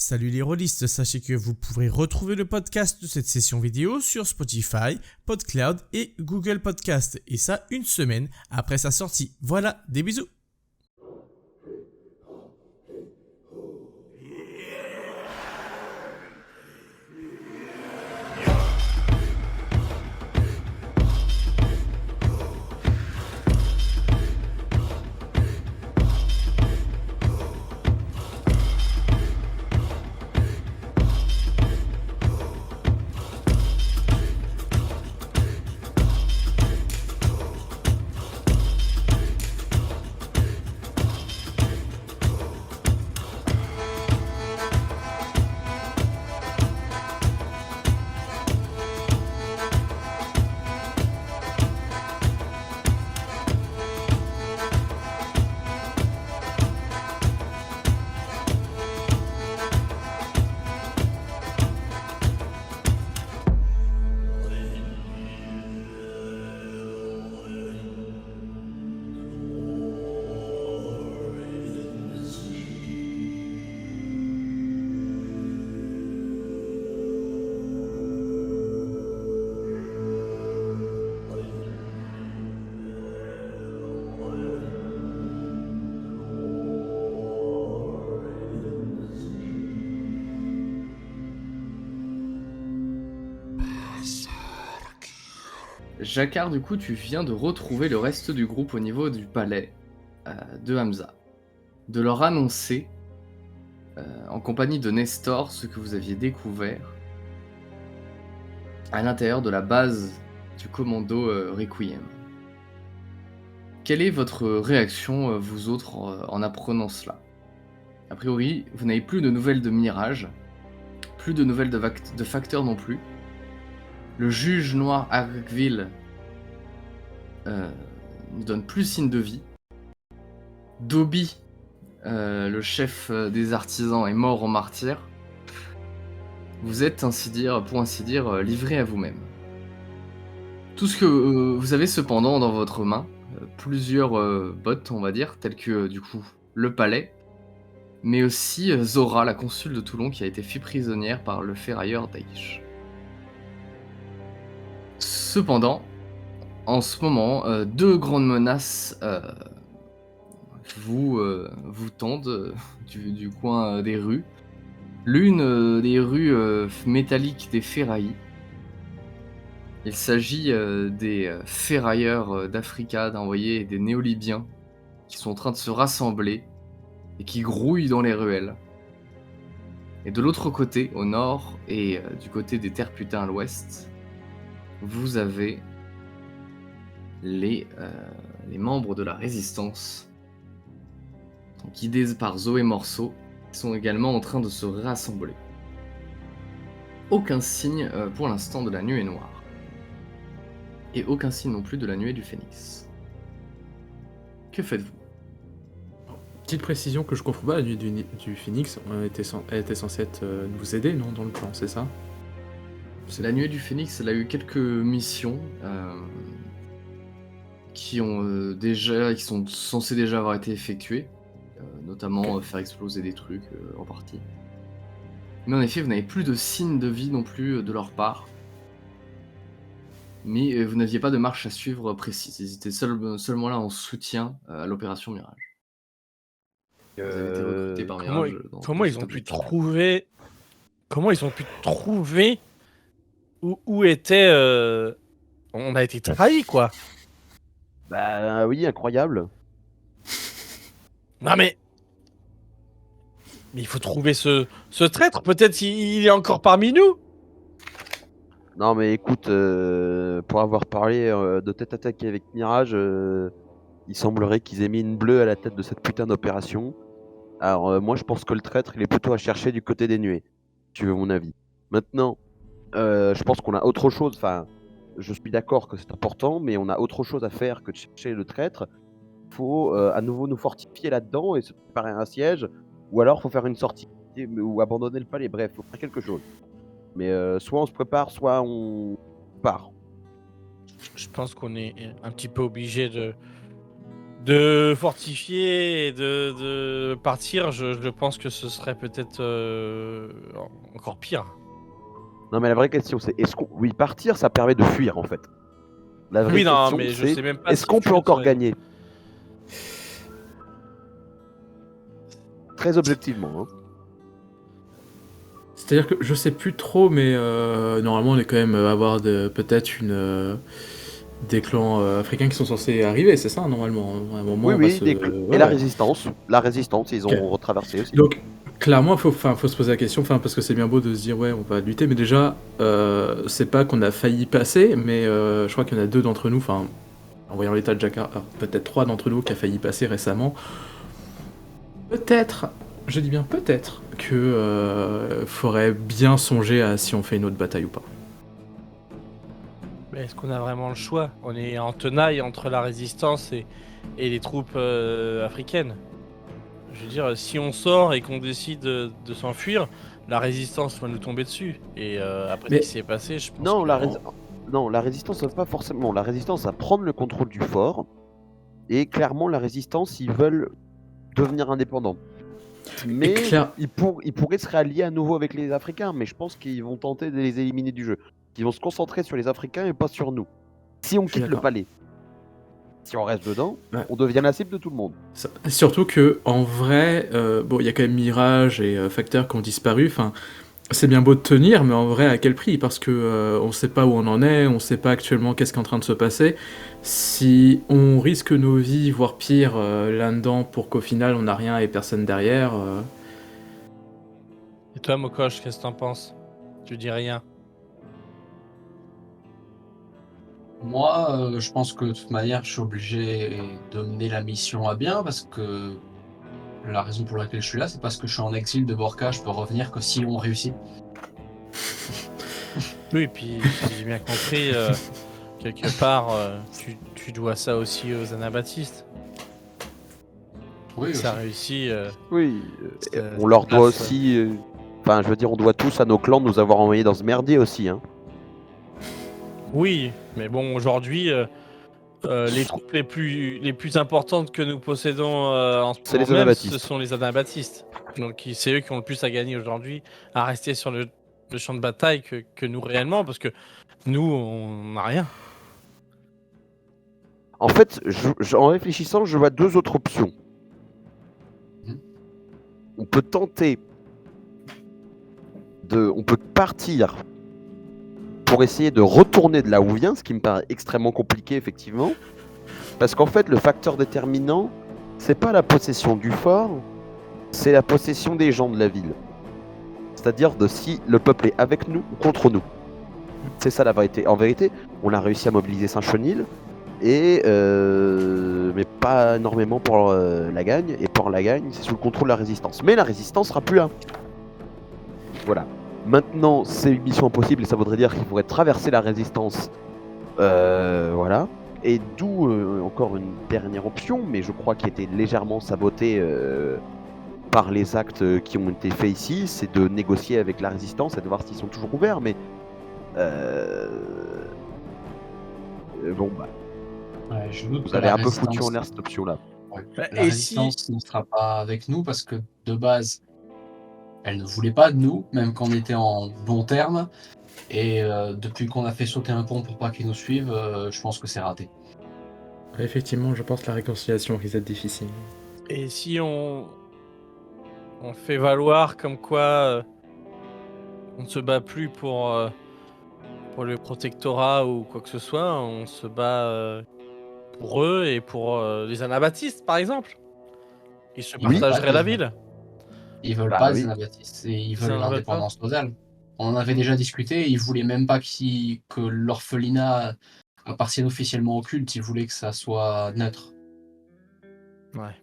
Salut les rôlistes, sachez que vous pourrez retrouver le podcast de cette session vidéo sur Spotify, PodCloud et Google Podcast. Et ça, une semaine après sa sortie. Voilà, des bisous. Jacquard, du coup, tu viens de retrouver le reste du groupe au niveau du palais de Hamza. De leur annoncer, en compagnie de Nestor, ce que vous aviez découvert à l'intérieur de la base du commando Requiem. Quelle est votre réaction, vous autres, en apprenant cela? A priori, vous n'avez plus de nouvelles de Mirage, plus de nouvelles de Facteur non plus. Le juge noir Arkville ne donne plus signe de vie. Dobby, le chef des artisans, est mort en martyr. Vous êtes, pour ainsi dire, livré à vous-même. Tout ce que vous avez cependant dans votre main, plusieurs bottes, on va dire, tels que du coup le palais, mais aussi Zora, la consul de Toulon, qui a été fait prisonnière par le ferrailleur Daesh. Cependant, en ce moment, deux grandes menaces vous tendent du coin des rues. L'une des rues métalliques des ferraillis. Il s'agit des ferrailleurs d'Africa, d'envoyer des néo-libyens qui sont en train de se rassembler et qui grouillent dans les ruelles. Et de l'autre côté, au nord, et du côté des terres putains à l'ouest, vous avez les membres de la résistance, guidés par Zoé Morceau, qui sont également en train de se rassembler. Aucun signe pour l'instant de la nuée noire. Et aucun signe non plus de la nuée du phénix. Que faites-vous? Petite précision que je confonds pas, la nuit du Phoenix, elle était censée nous aider, non, dans le plan, c'est ça? La nuée du phénix, elle a eu quelques missions qui sont censées déjà avoir été effectuées, notamment faire exploser des trucs en partie. Mais en effet, vous n'avez plus de signes de vie non plus de leur part. Mais vous n'aviez pas de marche à suivre précise. Ils étaient seulement là en soutien à l'opération Mirage. Vous avez été recruté par Mirage. Comment ils ont pu trouver où était... On a été trahis, quoi. Bah oui, incroyable. Non mais il faut trouver ce traître. Peut-être il est encore parmi nous. Non mais écoute, pour avoir parlé de tête à tête avec Mirage, il semblerait qu'ils aient mis une bleue à la tête de cette putain d'opération. Alors moi je pense que le traître il est plutôt à chercher du côté des nuées, si tu veux mon avis. Maintenant, je pense qu'on a autre chose, enfin je suis d'accord que c'est important, mais on a autre chose à faire que de chercher le traître. Il faut à nouveau nous fortifier là-dedans et se préparer à un siège, ou alors faut faire une sortie ou abandonner le palais, bref, faut faire quelque chose. Mais soit on se prépare, soit on part. Je pense qu'on est un petit peu obligé De fortifier et de partir, je pense que ce serait peut-être encore pire. Non, mais la vraie question, c'est est-ce qu'on. Oui, partir, ça permet de fuir, en fait. La vraie Oui, non, question, mais je c'est sais même pas est-ce si qu'on peut fuir encore serait- gagner? Très objectivement, hein. C'est-à-dire que je sais plus trop, mais normalement on est quand même avoir peut-être des clans africains qui sont censés arriver, c'est ça normalement. À un moment Oui, on va oui, se. et Ouais, la ouais. résistance. La résistance, ils Ok. ont retraversé aussi. Donc clairement faut se poser la question, parce que c'est bien beau de se dire ouais on va lutter, mais déjà c'est pas qu'on a failli passer, mais je crois qu'il y en a 2 d'entre nous, enfin en voyant l'état de Jakarta, peut-être 3 d'entre nous qui a failli passer récemment. Peut-être, je dis bien peut-être, que faudrait bien songer à si on fait une autre bataille ou pas. Mais est-ce qu'on a vraiment le choix? On est en tenaille entre la résistance et les troupes africaines. Je veux dire, si on sort et qu'on décide de s'enfuir, la résistance va nous tomber dessus. Et après ce Mais- qui s'est passé, je pense Non, que... non, la résistance, ça pas forcément. La résistance, va prendre le contrôle du fort. Et clairement, la résistance, ils veulent devenir indépendants. Mais ils pourraient se rallier à nouveau avec les Africains. Mais je pense qu'ils vont tenter de les éliminer du jeu. Ils vont se concentrer sur les Africains et pas sur nous. Si on Je suis quitte le d'accord. palais, si on reste dedans, Ouais. on devient la cible de tout le monde. Surtout que en vrai, bon, il y a quand même Mirage et Facteur qui ont disparu. Enfin, c'est bien beau de tenir, mais en vrai, à quel prix? Parce que on sait pas où on en est, on sait pas actuellement qu'est-ce qui est en train de se passer. Si on risque nos vies, voire pire, là-dedans, pour qu'au final on n'a rien et personne derrière. Et toi, Mokosh, qu'est-ce que t'en penses? Tu dis rien. Moi, je pense que de toute manière, je suis obligé de mener la mission à bien parce que la raison pour laquelle je suis là, c'est parce que je suis en exil de Borca. Je peux revenir que si on réussit. Oui, et puis, si j'ai bien compris, quelque part, tu dois ça aussi aux Anabaptistes. Oui, Ça aussi. réussit. Oui, c'est- on leur doit place, aussi. Enfin, je veux dire, on doit tous à nos clans de nous avoir envoyés dans ce merdier aussi. Hein. Oui, mais bon, aujourd'hui, les troupes les plus importantes que nous possédons en ce C'est les moment même, Anabaptistes. ce sont les Anabaptistes. Donc c'est eux qui ont le plus à gagner aujourd'hui, à rester sur le champ de bataille que nous réellement, parce que nous, on n'a rien. En fait, en réfléchissant, je vois 2 autres options. Mhm. On peut tenter on peut partir pour essayer de retourner de là où on vient, ce qui me paraît extrêmement compliqué effectivement. Parce qu'en fait, le facteur déterminant, c'est pas la possession du fort, c'est la possession des gens de la ville. C'est-à-dire de si le peuple est avec nous ou contre nous. C'est ça la vérité. En vérité, on a réussi à mobiliser Saint-Chenil, mais pas énormément pour la gagne. Et pour la gagne, c'est sous le contrôle de la résistance. Mais la résistance sera plus là. Voilà. Maintenant, c'est une mission impossible et ça voudrait dire qu'il faudrait traverser la résistance. Voilà. Et d'où encore une dernière option, mais je crois qui était légèrement sabotée par les actes qui ont été faits ici, c'est de négocier avec la résistance et de voir s'ils sont toujours ouverts. Mais bon, bah, Ouais, je doute vous que avez la un peu foutu résistance- en l'air cette option-là. Ouais. Bah, La et résistance ne sera pas avec nous parce que de base, elle ne voulait pas de nous, même quand on était en bons termes. Et depuis qu'on a fait sauter un pont pour pas qu'ils nous suivent, je pense que c'est raté. Effectivement, je pense que la réconciliation risque d'être difficile. Et si on fait valoir comme quoi on ne se bat plus pour le protectorat ou quoi que ce soit, on se bat pour eux et pour les Anabaptistes, par exemple. Ils se Oui. partageraient la ville. Ils veulent Bah pas oui. les Anabaptistes et ils Ils veulent en veulent l'indépendance totale. On en avait déjà discuté, ils voulaient même pas que l'orphelinat appartienne officiellement au culte, ils voulaient que ça soit neutre. Ouais.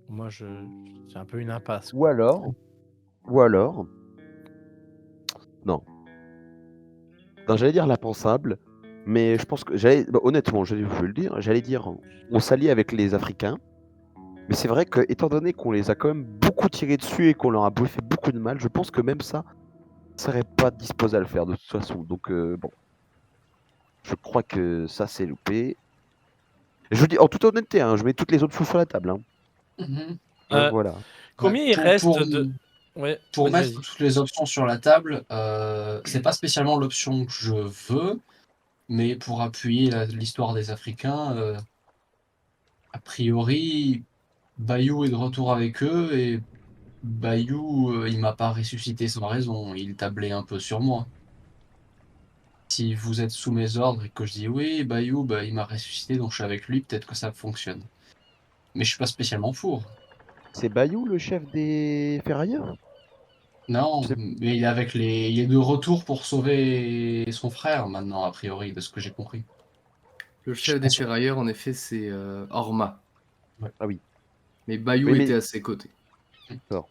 Moi, c'est un peu une impasse. Ou alors, non, j'allais dire l'impensable, mais je pense que honnêtement, je vais le dire, j'allais dire, on s'allie avec les Africains, mais c'est vrai que étant donné qu'on les a quand même beaucoup tirés dessus et qu'on leur a fait beaucoup de mal, je pense que même ça, ne serait pas disposé à le faire de toute façon. Donc bon, Je crois que ça, c'est loupé. Je vous dis, en toute honnêteté, hein, je mets toutes les options sur la table. Hein. Mhm. Euh, Voilà. Combien Ouais, il pour- reste pour- de. Ouais, Pour vas-y, mettre vas-y. toutes les options sur la table, c'est pas spécialement l'option que je veux, mais pour appuyer l'histoire des Africains, a priori, Bayou est de retour avec eux et Bayou, il m'a pas ressuscité sans raison, il tablait un peu sur moi. Si vous êtes sous mes ordres et que je dis oui, Bayou, bah, il m'a ressuscité donc je suis avec lui, peut-être que ça fonctionne. Mais je suis pas spécialement four. C'est Bayou, le chef des ferrailleurs? Non, C'est- mais il est de retour pour sauver son frère maintenant, a priori, de ce que j'ai compris. Le Je suis chef pas des sûr. ferrailleurs, en effet, c'est Orma. Ah oui, Mais Bayou oui, mais était à ses côtés. d'accord.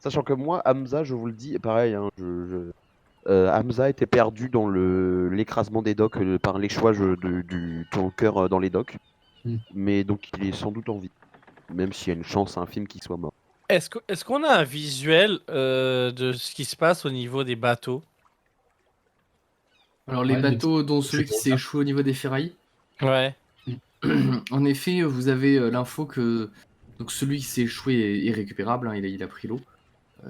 Sachant que moi, Hamza, je vous le dis, pareil, hein, Hamza était perdu dans l'écrasement des docks par l'échouage du tanker dans les docks. Hmm. Mais donc, il est sans doute en vie. Même s'il y a une chance infime qu'il soit mort. Est-ce qu'on a un visuel de ce qui se passe au niveau des bateaux? Alors, les Ouais, bateaux, dont je celui qui vois s'est ça. échoué au niveau des ferrailles, Ouais. en effet, vous avez l'info que donc celui qui s'est échoué est irrécupérable, hein, il a pris l'eau.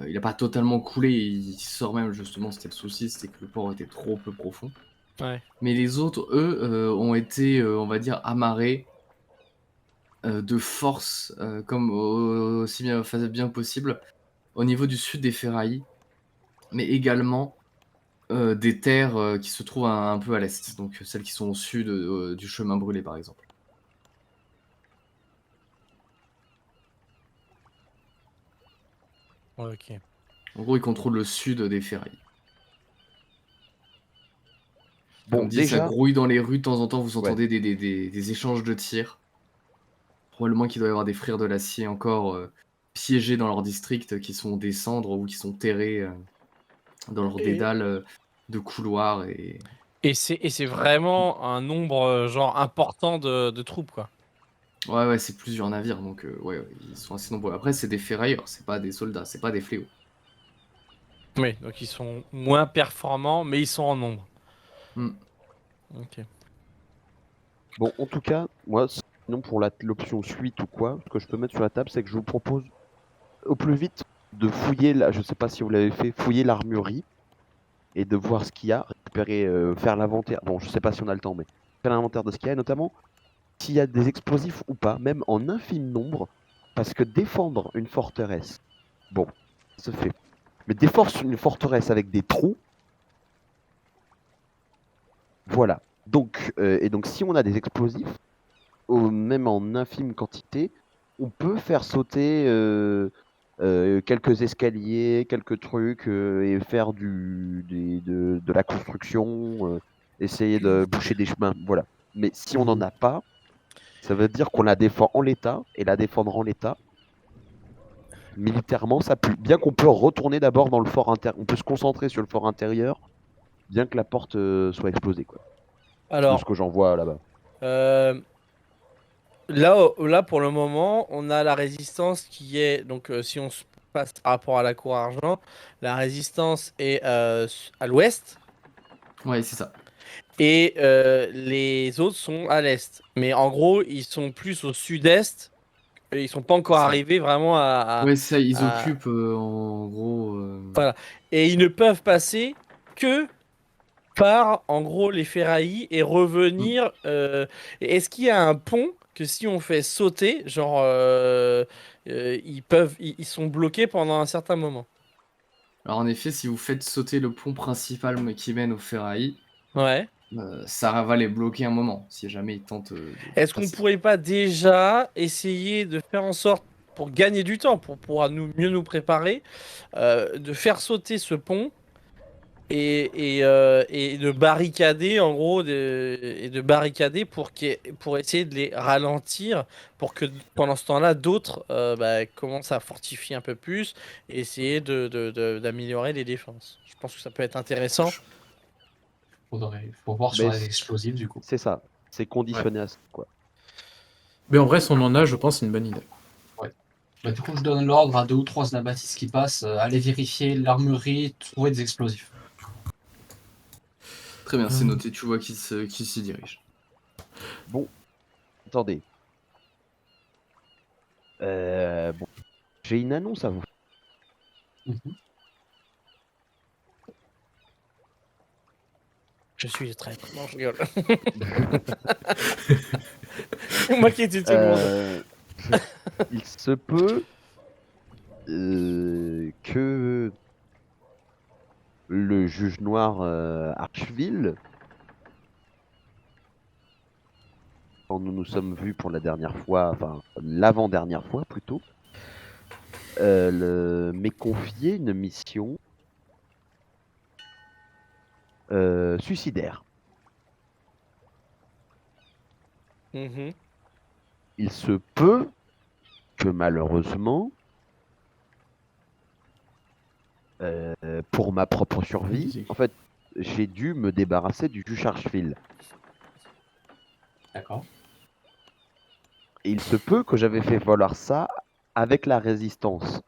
Il n'a pas totalement coulé, il sort même justement, c'était le souci, c'était que le port était trop peu profond. Ouais. Mais les autres, eux, ont été, on va dire, amarrés de force, comme aussi bien possible, au niveau du sud des ferrailles, mais également des terres qui se trouvent un peu à l'est, donc celles qui sont au sud du chemin brûlé par exemple. Ouais, ok. En gros, ils contrôlent le sud des ferrailles. Bon, Comme dit, ça déjà, grouille dans les rues, de temps en temps vous ouais. entendez des échanges de tirs. Probablement qu'il doit y avoir des frères de l'acier encore piégés dans leur district qui sont des cendres ou qui sont terrés dans leur Et, dédale de couloirs. et c'est vraiment un nombre genre important de troupes, quoi. Ouais, c'est plusieurs navires, donc ouais, ils sont assez nombreux. Après, c'est des ferrailleurs, c'est pas des soldats, c'est pas des fléaux. Oui, donc ils sont moins performants, mais ils sont en nombre. Hmm. Ok. Bon, en tout cas, moi, sinon pour l'option suite ou quoi, ce que je peux mettre sur la table, c'est que je vous propose au plus vite de fouiller, je sais pas si vous l'avez fait, fouiller l'armurerie et de voir ce qu'il y a, récupérer, faire l'inventaire. Bon, je sais pas si on a le temps, mais faire l'inventaire de ce qu'il y a, et notamment s'il y a des explosifs ou pas, même en infime nombre, parce que défendre une forteresse, bon, ça se fait. Mais défendre une forteresse avec des trous, voilà. Donc, et donc si on a des explosifs, même en infime quantité, on peut faire sauter quelques escaliers, quelques trucs, et faire de la construction, essayer de boucher des chemins, voilà. Mais si on n'en a pas, ça veut dire qu'on la défend en l'état, et la défendre en l'état, militairement, ça pue. Bien qu'on peut retourner d'abord dans le fort intérieur, on peut se concentrer sur le fort intérieur, bien que la porte soit explosée, quoi. De ce Alors, que j'en vois là-bas. euh, là, pour le moment, on a la résistance qui est, donc si on se passe par rapport à la cour argent, la résistance est à l'ouest Ouais, c'est ça. et les autres sont à l'est. Mais en gros, ils sont plus au sud-est et ils sont pas encore Ça. arrivés vraiment Ouais, c'est ça, ils à- occupent en gros. Voilà. Et ils ne peuvent passer que par, en gros, les ferrailles et revenir. Est-ce qu'il y a un pont que si on fait sauter, genre, ils sont bloqués pendant un certain moment? Alors en effet, si vous faites sauter le pont principal qui mène aux ferrailles, Ouais. ça va les bloquer un moment, si jamais ils tentent de Est-ce qu'on passer. pourrait pas déjà essayer de faire en sorte, pour gagner du temps, pour pouvoir mieux nous préparer, de faire sauter ce pont et de barricader en gros et de barricader pour essayer de les ralentir pour que pendant ce temps-là d'autres commencent à fortifier un peu plus et essayer d'améliorer les défenses. Je pense que ça peut être intéressant. Faut voir sur Mais les explosifs du coup. c'est ça, c'est conditionné à ça, quoi. Mais en vrai, si on en a, je pense que c'est une bonne idée. Bah, du coup, je donne l'ordre à 2 ou 3 Anabatis qui passent, aller vérifier l'armurerie, trouver des explosifs. Très bien, c'est noté, tu vois qu'il s'y dirige. Bon, attendez. Bon, j'ai une annonce à vous. Mhm. Je suis très. Non, je rigole. C'est moi qui étais tout le monde. Euh, il se peut que le juge noir Archeville, quand nous nous sommes vus pour la dernière fois, enfin l'avant-dernière fois plutôt, m'ait confié une mission suicidaire. Mhm. Il se peut que malheureusement, pour ma propre survie, en fait, j'ai dû me débarrasser du juge Archeville. D'accord. Et il se peut que j'avais fait valoir ça avec la résistance.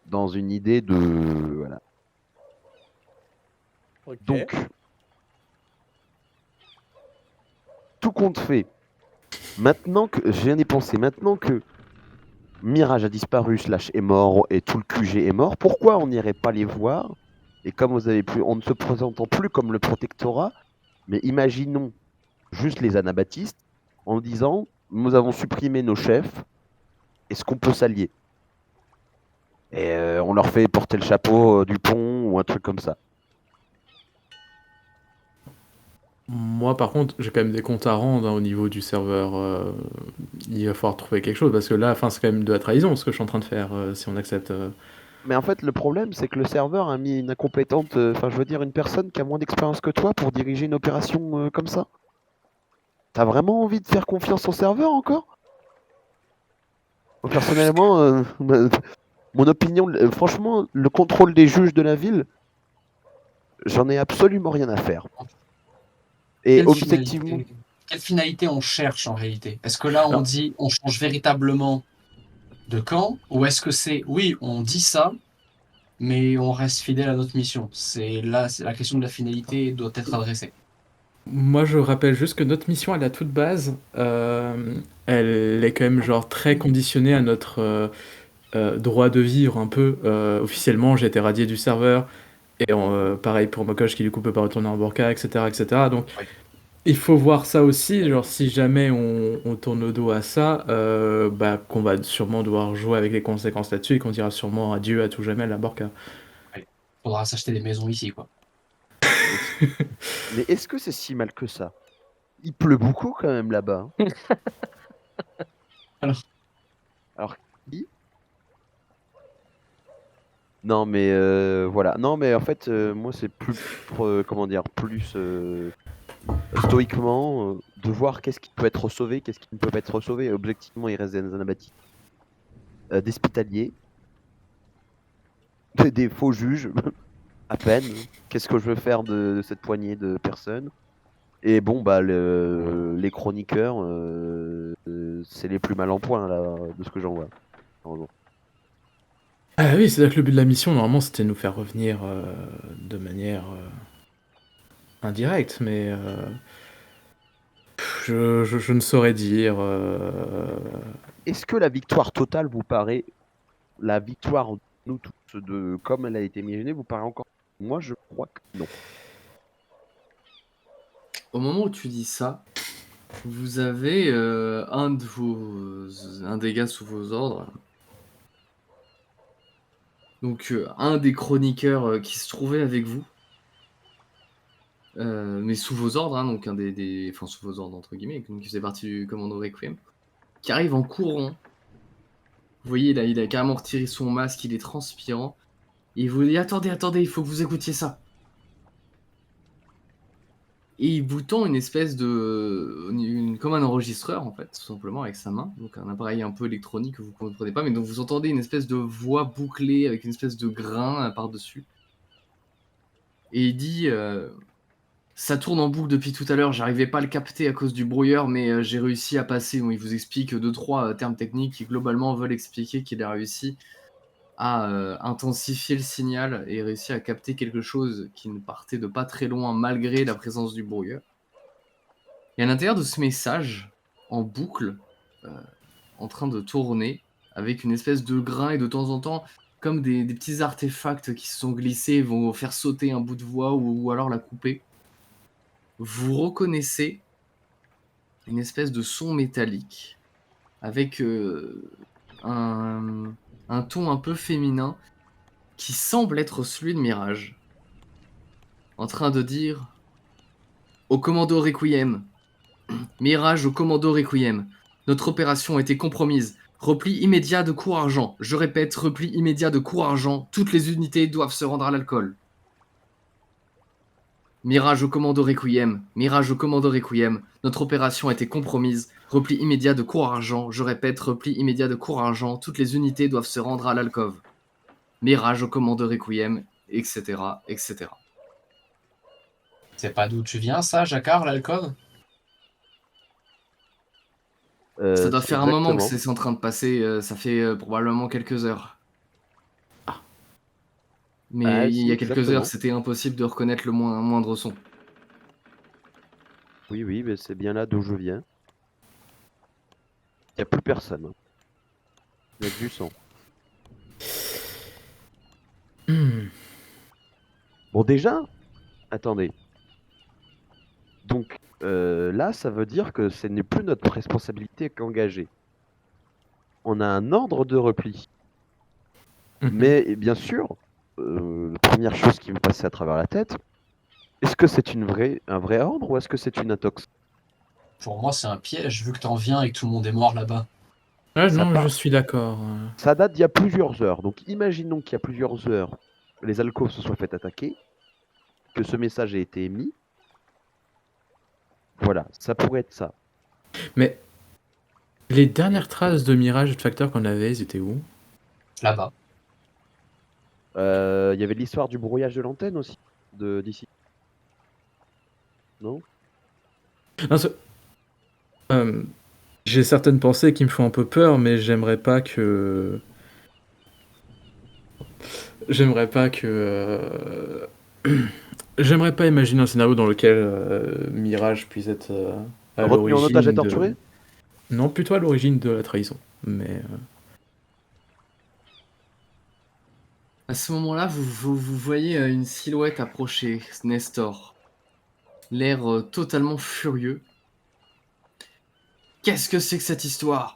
Dans une idée de... Voilà. Ok. Donc, tout compte fait. Maintenant que je viens d'y penser, maintenant que Mirage a disparu, Slash est mort et tout le QG est mort, pourquoi on n'irait pas les voir? Et comme vous avez pu, en ne se présentant plus comme le protectorat, mais imaginons juste les anabaptistes en disant nous avons supprimé nos chefs, est-ce qu'on peut s'allier? Et on leur fait porter le chapeau du pont ou un truc comme ça. Moi, par contre, j'ai quand même des comptes à rendre au niveau du serveur. Il va falloir trouver quelque chose parce que là, c'est quand même de la trahison ce que je suis en train de faire si on accepte. Mais en fait, le problème, c'est que le serveur a mis une incompétente, enfin, je veux dire, une personne qui a moins d'expérience que toi pour diriger une opération comme ça. T'as vraiment envie de faire confiance au serveur encore? Moi, personnellement, mon opinion, franchement, le contrôle des juges de la ville, j'en ai absolument rien à faire. Et Quelle objectivement, finalité, quelle finalité on cherche en réalité? Est-ce que là on Alors- dit on change véritablement de camp ou est-ce que c'est oui on dit ça mais on reste fidèle à notre mission? C'est là c'est la question de la finalité doit être adressée. Moi, je rappelle juste que notre mission, elle est à toute base, elle est quand même genre très conditionnée à notre droit de vivre un peu. Officiellement, j'ai été radié du serveur. Et pareil pour Mokosh qui du coup peut pas retourner en Burqa, etc., etc. Donc Oui. il faut voir ça aussi, genre si jamais on tourne le dos à ça, qu'on va sûrement devoir jouer avec les conséquences là-dessus et qu'on dira sûrement adieu à tout jamais à la Burqa. Faudra s'acheter des maisons ici quoi. mais est-ce que c'est si mal que ça? Il pleut beaucoup quand même là-bas. Hein. Alors qui? Non mais voilà. Non mais en fait, moi c'est plus, comment dire, plus stoïquement de voir qu'est-ce qui peut être sauvé, qu'est-ce qui ne peut pas être sauvé. Objectivement, il reste des anabaptistes, des hospitaliers, des faux juges, à peine. Qu'est-ce que je veux faire de cette poignée de personnes? Et bon, bah, les chroniqueurs, c'est les plus mal en point, là, de ce que j'en vois. Heureusement. Ah oui, c'est-à-dire que le but de la mission, normalement, c'était de nous faire revenir de manière indirecte, mais je ne saurais dire. Est-ce que la victoire totale vous paraît, la victoire de nous tous, de comme elle a été imaginée, vous paraît encore? Moi, je crois que non. Au moment où tu dis ça, vous avez un des gars sous vos ordres. Donc un des chroniqueurs qui se trouvait avec vous, mais sous vos ordres, hein, donc enfin sous vos ordres entre guillemets, donc qui faisait partie du commando Requiem, qui arrive en courant. Vous voyez, là, il a carrément retiré son masque, il est transpirant. Et il vous dit attendez, il faut que vous écoutiez ça. Et il vous tend une espèce de. Comme un enregistreur, en fait, tout simplement, avec sa main. Donc un appareil un peu électronique que vous ne comprenez pas, mais donc vous entendez une espèce de voix bouclée avec une espèce de grain par-dessus. Et il dit ça tourne en boucle depuis tout à l'heure, j'arrivais pas à le capter à cause du brouilleur, mais j'ai réussi à passer. Bon, il vous explique 2-3 termes techniques qui globalement veulent expliquer qu'il a réussi a intensifié le signal et réussi à capter quelque chose qui ne partait de pas très loin malgré la présence du brouilleur. Et à l'intérieur de ce message, en boucle, en train de tourner, avec une espèce de grain et de temps en temps, comme des petits artefacts qui se sont glissés, vont faire sauter un bout de voix ou alors la couper. Vous reconnaissez une espèce de son métallique avec un ton un peu féminin qui semble être celui de Mirage, en train de dire « Au commando Requiem, Mirage au commando Requiem, notre opération a été compromise. Repli immédiat de cours argent. Je répète, repli immédiat de cours argent. Toutes les unités doivent se rendre à l'alcool. Mirage au commando Requiem. Mirage au commando Requiem. Notre opération a été compromise. Repli immédiat de cours argent. Je répète, repli immédiat de cours argent. Toutes les unités doivent se rendre à l'alcôve. Mirage au commando Requiem, etc., etc. C'est pas d'où tu viens, ça, Jacquard, l'alcôve? Ça doit faire un moment que Exactement. c'est en train de passer. Ça fait probablement quelques heures. Mais Ah, il si, y a quelques heures, exactement. c'était impossible de reconnaître le moindre son. Oui, oui, mais c'est bien là d'où je viens. Il n'y a plus personne, hein. Il n'y a que du sang. Bon, déjà, attendez. Donc, là, ça veut dire que ce n'est plus notre responsabilité qu'engagée. On a un ordre de repli. Mais bien sûr, la première chose qui me passait à travers la tête, est-ce que c'est un vrai ordre ou est-ce que c'est une intox? Pour moi, c'est un piège, vu que t'en viens et que tout le monde est mort là-bas. Ah Ça non, part- je suis d'accord. Ça date d'il y a plusieurs heures. Donc imaginons qu'il y a plusieurs heures, les alcôves se soient fait attaquer, que ce message ait été émis. Voilà, ça pourrait être ça. Mais les dernières traces de Mirage et de Facteur qu'on avait, ils étaient où? Là-bas. Il y avait l'histoire du brouillage de l'antenne aussi, d'ici. Non? Non, j'ai certaines pensées qui me font un peu peur, mais j'aimerais pas que. J'aimerais pas que. J'aimerais pas imaginer un scénario dans lequel Mirage puisse être à Retenu en otage et l'origine torturé? de. Non, plutôt à l'origine de la trahison. Mais. À ce moment-là, vous voyez une silhouette approcher, Nestor. L'air totalement furieux. Qu'est-ce que c'est que cette histoire?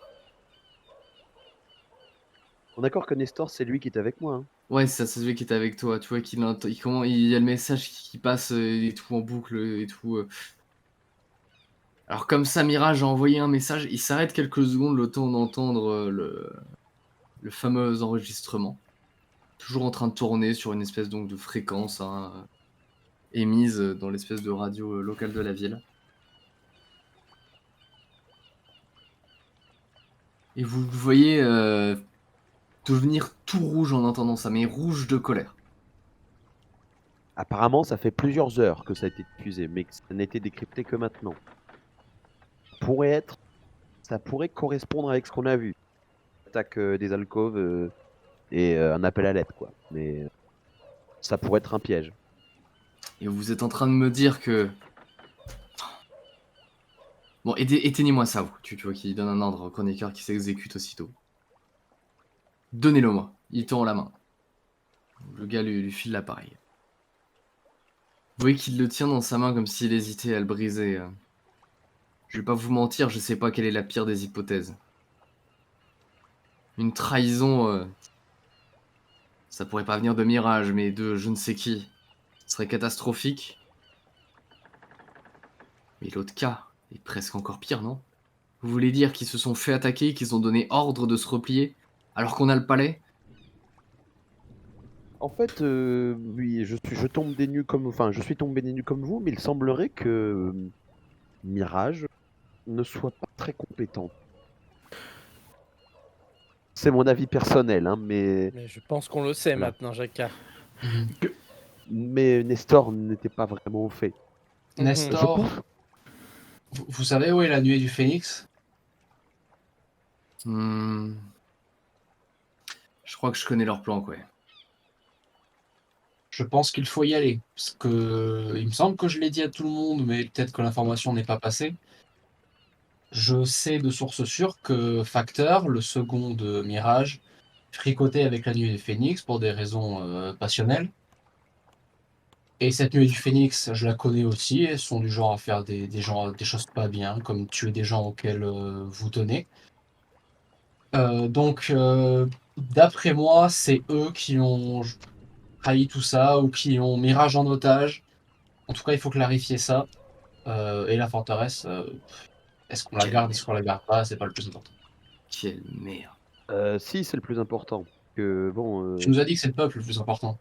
On est d'accord que Nestor, c'est lui qui est avec moi, hein. Ouais, c'est ça, c'est celui qui est avec toi. Tu vois il y a le message qui passe et tout en boucle et tout. Alors comme ça, Mirage a envoyé un message, il s'arrête quelques secondes le temps d'entendre le fameux enregistrement. Toujours en train de tourner sur une espèce donc de fréquence hein, émise dans l'espèce de radio locale de la ville. Et vous le voyez devenir tout rouge en entendant ça, mais rouge de colère. Apparemment, ça fait plusieurs heures que ça a été diffusé, mais que ça n'a été décrypté que maintenant. Ça pourrait correspondre avec ce qu'on a vu. Attaque des alcôves et un appel à l'aide, quoi. Mais ça pourrait être un piège. Et vous êtes en train de me dire que... Bon, éteignez-moi ça, vous. Tu vois qu'il donne un ordre au chroniqueur qui s'exécute aussitôt. Donnez-le moi. Il tend la main. Le gars lui file l'appareil. Vous voyez qu'il le tient dans sa main comme s'il hésitait à le briser. Je vais pas vous mentir, je sais pas quelle est la pire des hypothèses. Une trahison, ça pourrait pas venir de Mirage, mais de je ne sais qui. Ce serait catastrophique. Mais l'autre cas est presque encore pire, non? Vous voulez dire qu'ils se sont fait attaquer, qu'ils ont donné ordre de se replier, alors qu'on a le palais? En fait, oui, je tombe des nues comme, enfin, je suis tombé des nues comme vous, mais il semblerait que Mirage ne soit pas très compétent. C'est mon avis personnel, hein, mais Mais je pense qu'on le sait Voilà. maintenant, Jacquard. Nestor n'était pas vraiment au fait. Je Nestor, pense. vous savez où est la nuée du phénix? Je Je crois que je connais leur plan, quoi. Je pense qu'il faut y aller. Parce que il me semble que je l'ai dit à tout le monde, mais peut-être que l'information n'est pas passée. Je sais de source sûre que Facteur, le second de Mirage, fricotait avec la Nuit du Phénix pour des raisons passionnelles. Et cette Nuit du Phénix, je la connais aussi. Elles sont du genre à faire des choses pas bien, comme tuer des gens auxquels vous tenez. Donc, d'après moi, c'est eux qui ont trahi tout ça ou qui ont Mirage en otage. En tout cas, il faut clarifier ça. Et la forteresse, est-ce qu'on la Quelle garde, est-ce merde. qu'on la garde pas, c'est pas le plus important. Quelle merde. Si, c'est le plus important. Que bon, Tu nous as dit que c'est le peuple le plus important.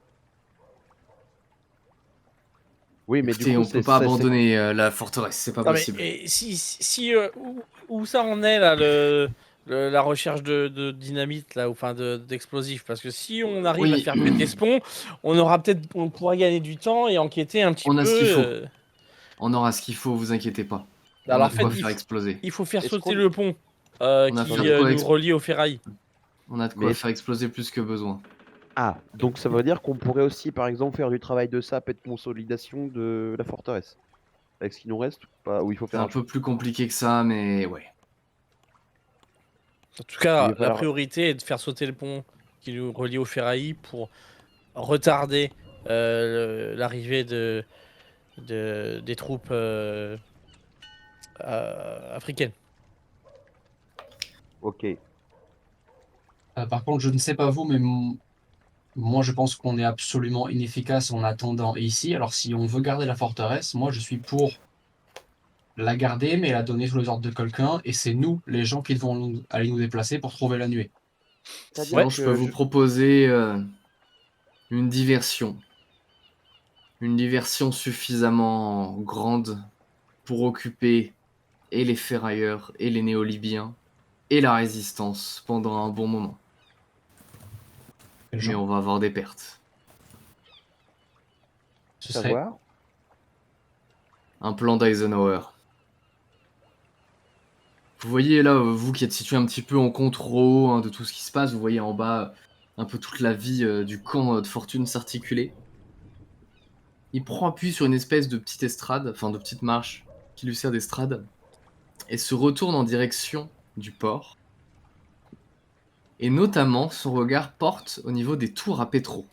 oui, mais du Écoutez, coup, on peut pas abandonner la forteresse, c'est pas Non mais possible. et si où ça en est là la recherche de dynamite là, ou enfin d'explosifs, parce que si on arrive à Oui, faire péter ce pont, on pourra gagner du temps et enquêter un petit on a peu. ce qu'il faut. On aura ce qu'il faut, vous inquiétez pas. On Alors a en de fait quoi faire exploser. il faut faire Est-ce sauter qu'on- le pont On a, J'en qui ai- nous relie au ferraille. on a de Mais quoi faire exploser plus que besoin. Ah, donc ça veut dire qu'on pourrait aussi, par exemple, faire du travail de sape et de consolidation de la forteresse. Avec ce qui nous reste, ou pas, où il faut C'est faire un un choix. peu plus compliqué que ça, mais ouais. En tout Il cas, va la falloir... priorité est de faire sauter le pont qui nous relie au ferraille pour retarder l'arrivée des troupes africaines. Ok. Par contre, je ne sais pas vous, mais moi, je pense qu'on est absolument inefficace en attendant ici. Alors, si on veut garder la forteresse, moi, je suis pour la garder, mais la donner sous les ordres de quelqu'un. Et c'est nous, les gens, qui devons aller nous déplacer pour trouver la nuée. Sinon, je peux vous proposer une diversion. Une diversion suffisamment grande pour occuper et les ferrailleurs, et les néo-libyens, et la résistance pendant un bon moment. Quel Mais genre on va avoir des pertes. Ce serait Savoir. Un plan d'Eisenhower. Vous voyez là, vous qui êtes situé un petit peu en contre-haut de tout ce qui se passe, vous voyez en bas un peu toute la vie du camp de fortune s'articuler. Il prend appui sur une espèce de petite estrade, enfin de petite marche qui lui sert d'estrade, et se retourne en direction du port. Et notamment, son regard porte au niveau des tours à pétro.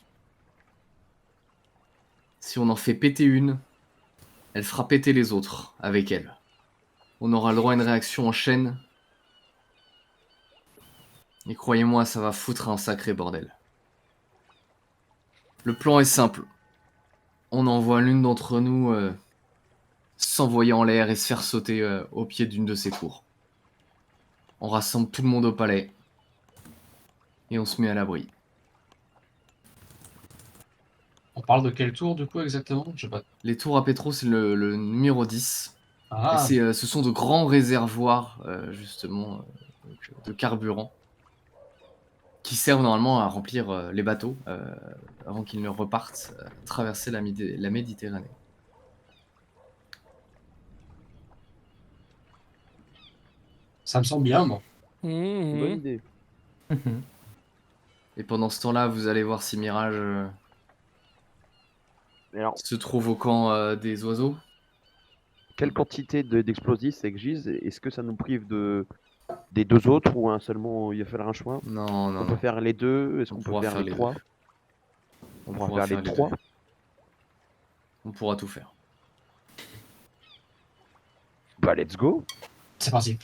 Si on en fait péter une, elle fera péter les autres avec elle. On aura le droit à une réaction en chaîne. Et croyez-moi, ça va foutre un sacré bordel. Le plan est simple. On envoie l'une d'entre nous s'envoyer en l'air et se faire sauter au pied d'une de ces tours. On rassemble tout le monde au palais. Et on se met à l'abri. On parle de quel tour, du coup, exactement? Je sais pas. Les tours à pétro, c'est le numéro 10. Et Ah, ce sont de grands réservoirs, justement, de carburant, qui servent normalement à remplir les bateaux avant qu'ils ne repartent traverser la Méditerranée. ça me semble bien, moi. Bonne idée. Mhm. Et pendant ce temps-là, vous allez voir si Mirage Mais alors, se trouve au camp des oiseaux. quelle quantité d'explosifs existe? Est-ce que ça nous prive des deux autres ou un seulement? Il va falloir un choix. Non, non, On peut non. faire les deux? Est-ce On qu'on peut pourra faire faire les les trois? deux. On pourra faire les les trois. deux. On pourra tout faire. Bah, let's go. C'est parti.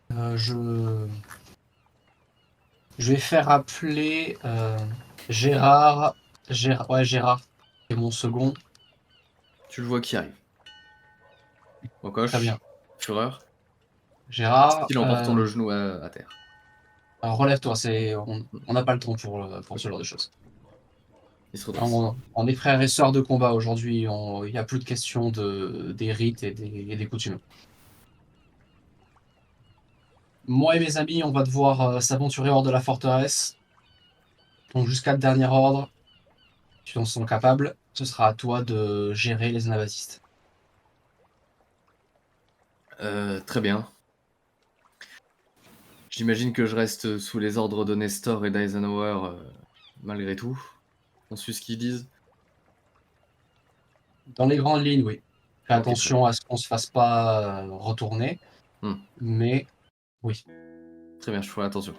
Je vais faire appeler Gérard. Ouais, Gérard. C'est mon second. Tu le vois qui arrive. Encoche. Très bien. Fureur. Gérard, Style en portant le genou à terre. alors relève-toi, on n'a pas le temps pour ce genre de choses. Il se redresse. On est frères et sœurs de combat aujourd'hui, il n'y a plus de question des rites et des coutumes. Moi et mes amis, on va devoir s'aventurer hors de la forteresse. Donc jusqu'à le dernier ordre, si on s'en capable, ce sera à toi de gérer les anabaptistes. Très bien. J'imagine que je reste sous les ordres de Nestor et d'Eisenhower malgré tout. On suit ce qu'ils disent. Dans les grandes lignes, oui. Fais Ok, attention à ce qu'on se fasse pas retourner, Hmm. mais oui. Très bien, je ferai attention.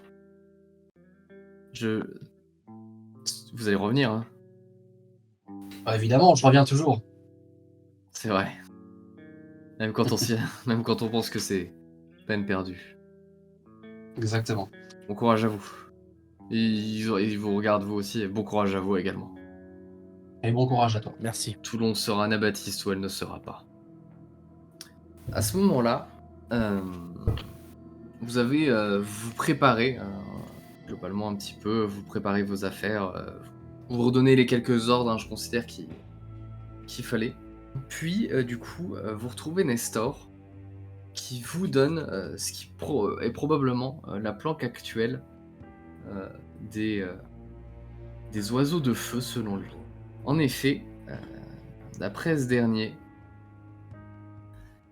Vous allez revenir, hein. Bah, évidemment, je reviens toujours. C'est vrai. Même quand même quand on pense que c'est peine perdue. Exactement. Bon courage à vous. Ils vous regardent vous aussi, et bon courage à vous également. Et bon courage à toi. Merci. Toulon sera Anabaptiste ou elle ne sera pas. À ce moment-là, vous avez vous préparez globalement un petit peu, vous préparez vos affaires, vous redonnez les quelques ordres, hein, je considère qu'il fallait. Puis du coup, vous retrouvez Nestor qui vous donne ce qui est probablement la planque actuelle des oiseaux de feu selon lui. En effet, d'après ce dernier,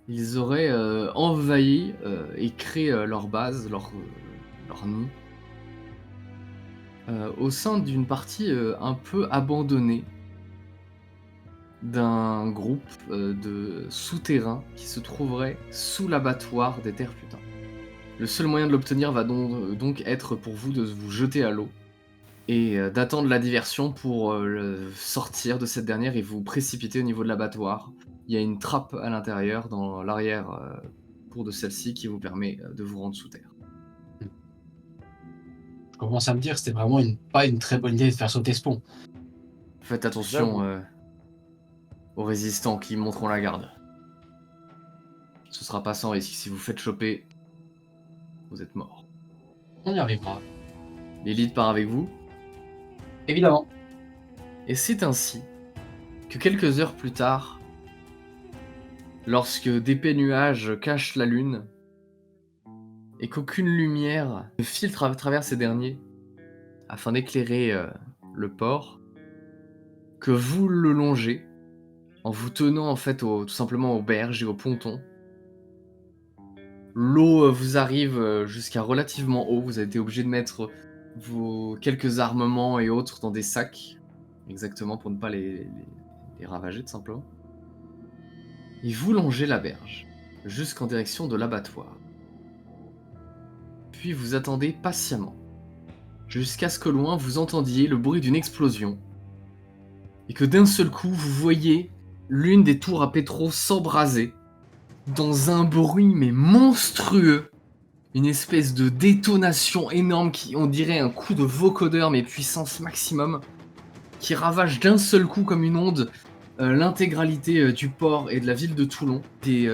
ils auraient envahi et créé leur base, leur nid, au sein d'une partie un peu abandonnée d'un groupe de souterrains qui se trouverait sous l'abattoir des Terres Putains. Le seul moyen de l'obtenir va donc être pour vous de vous jeter à l'eau et d'attendre la diversion pour sortir de cette dernière et vous précipiter au niveau de l'abattoir. Il y a une trappe à l'intérieur, dans l'arrière cour de celle-ci, qui vous permet de vous rendre sous terre. Je commence à me dire que c'était vraiment pas une très bonne idée de faire sauter ce pont. Faites attention aux résistants qui monteront la garde. Ce sera pas sans risque. Si vous faites choper, vous êtes mort. On y arrivera. L'élite part avec vous. Évidemment. Et c'est ainsi que quelques heures plus tard, lorsque d'épais nuages cachent la lune et qu'aucune lumière ne filtre à travers ces derniers afin d'éclairer le port, que vous le longez en vous tenant en fait tout simplement aux berges et aux pontons. L'eau vous arrive jusqu'à relativement haut, vous avez été obligé de mettre vos quelques armements et autres dans des sacs, exactement pour ne pas les ravager tout simplement. Et vous longez la berge, jusqu'en direction de l'abattoir. Puis vous attendez patiemment, jusqu'à ce que loin vous entendiez le bruit d'une explosion, et que d'un seul coup vous voyez l'une des tours à pétro s'embraser, dans un bruit mais monstrueux, une espèce de détonation énorme qui, on dirait un coup de vocodeur mais puissance maximum, qui ravage d'un seul coup comme une onde l'intégralité du port et de la ville de Toulon. Des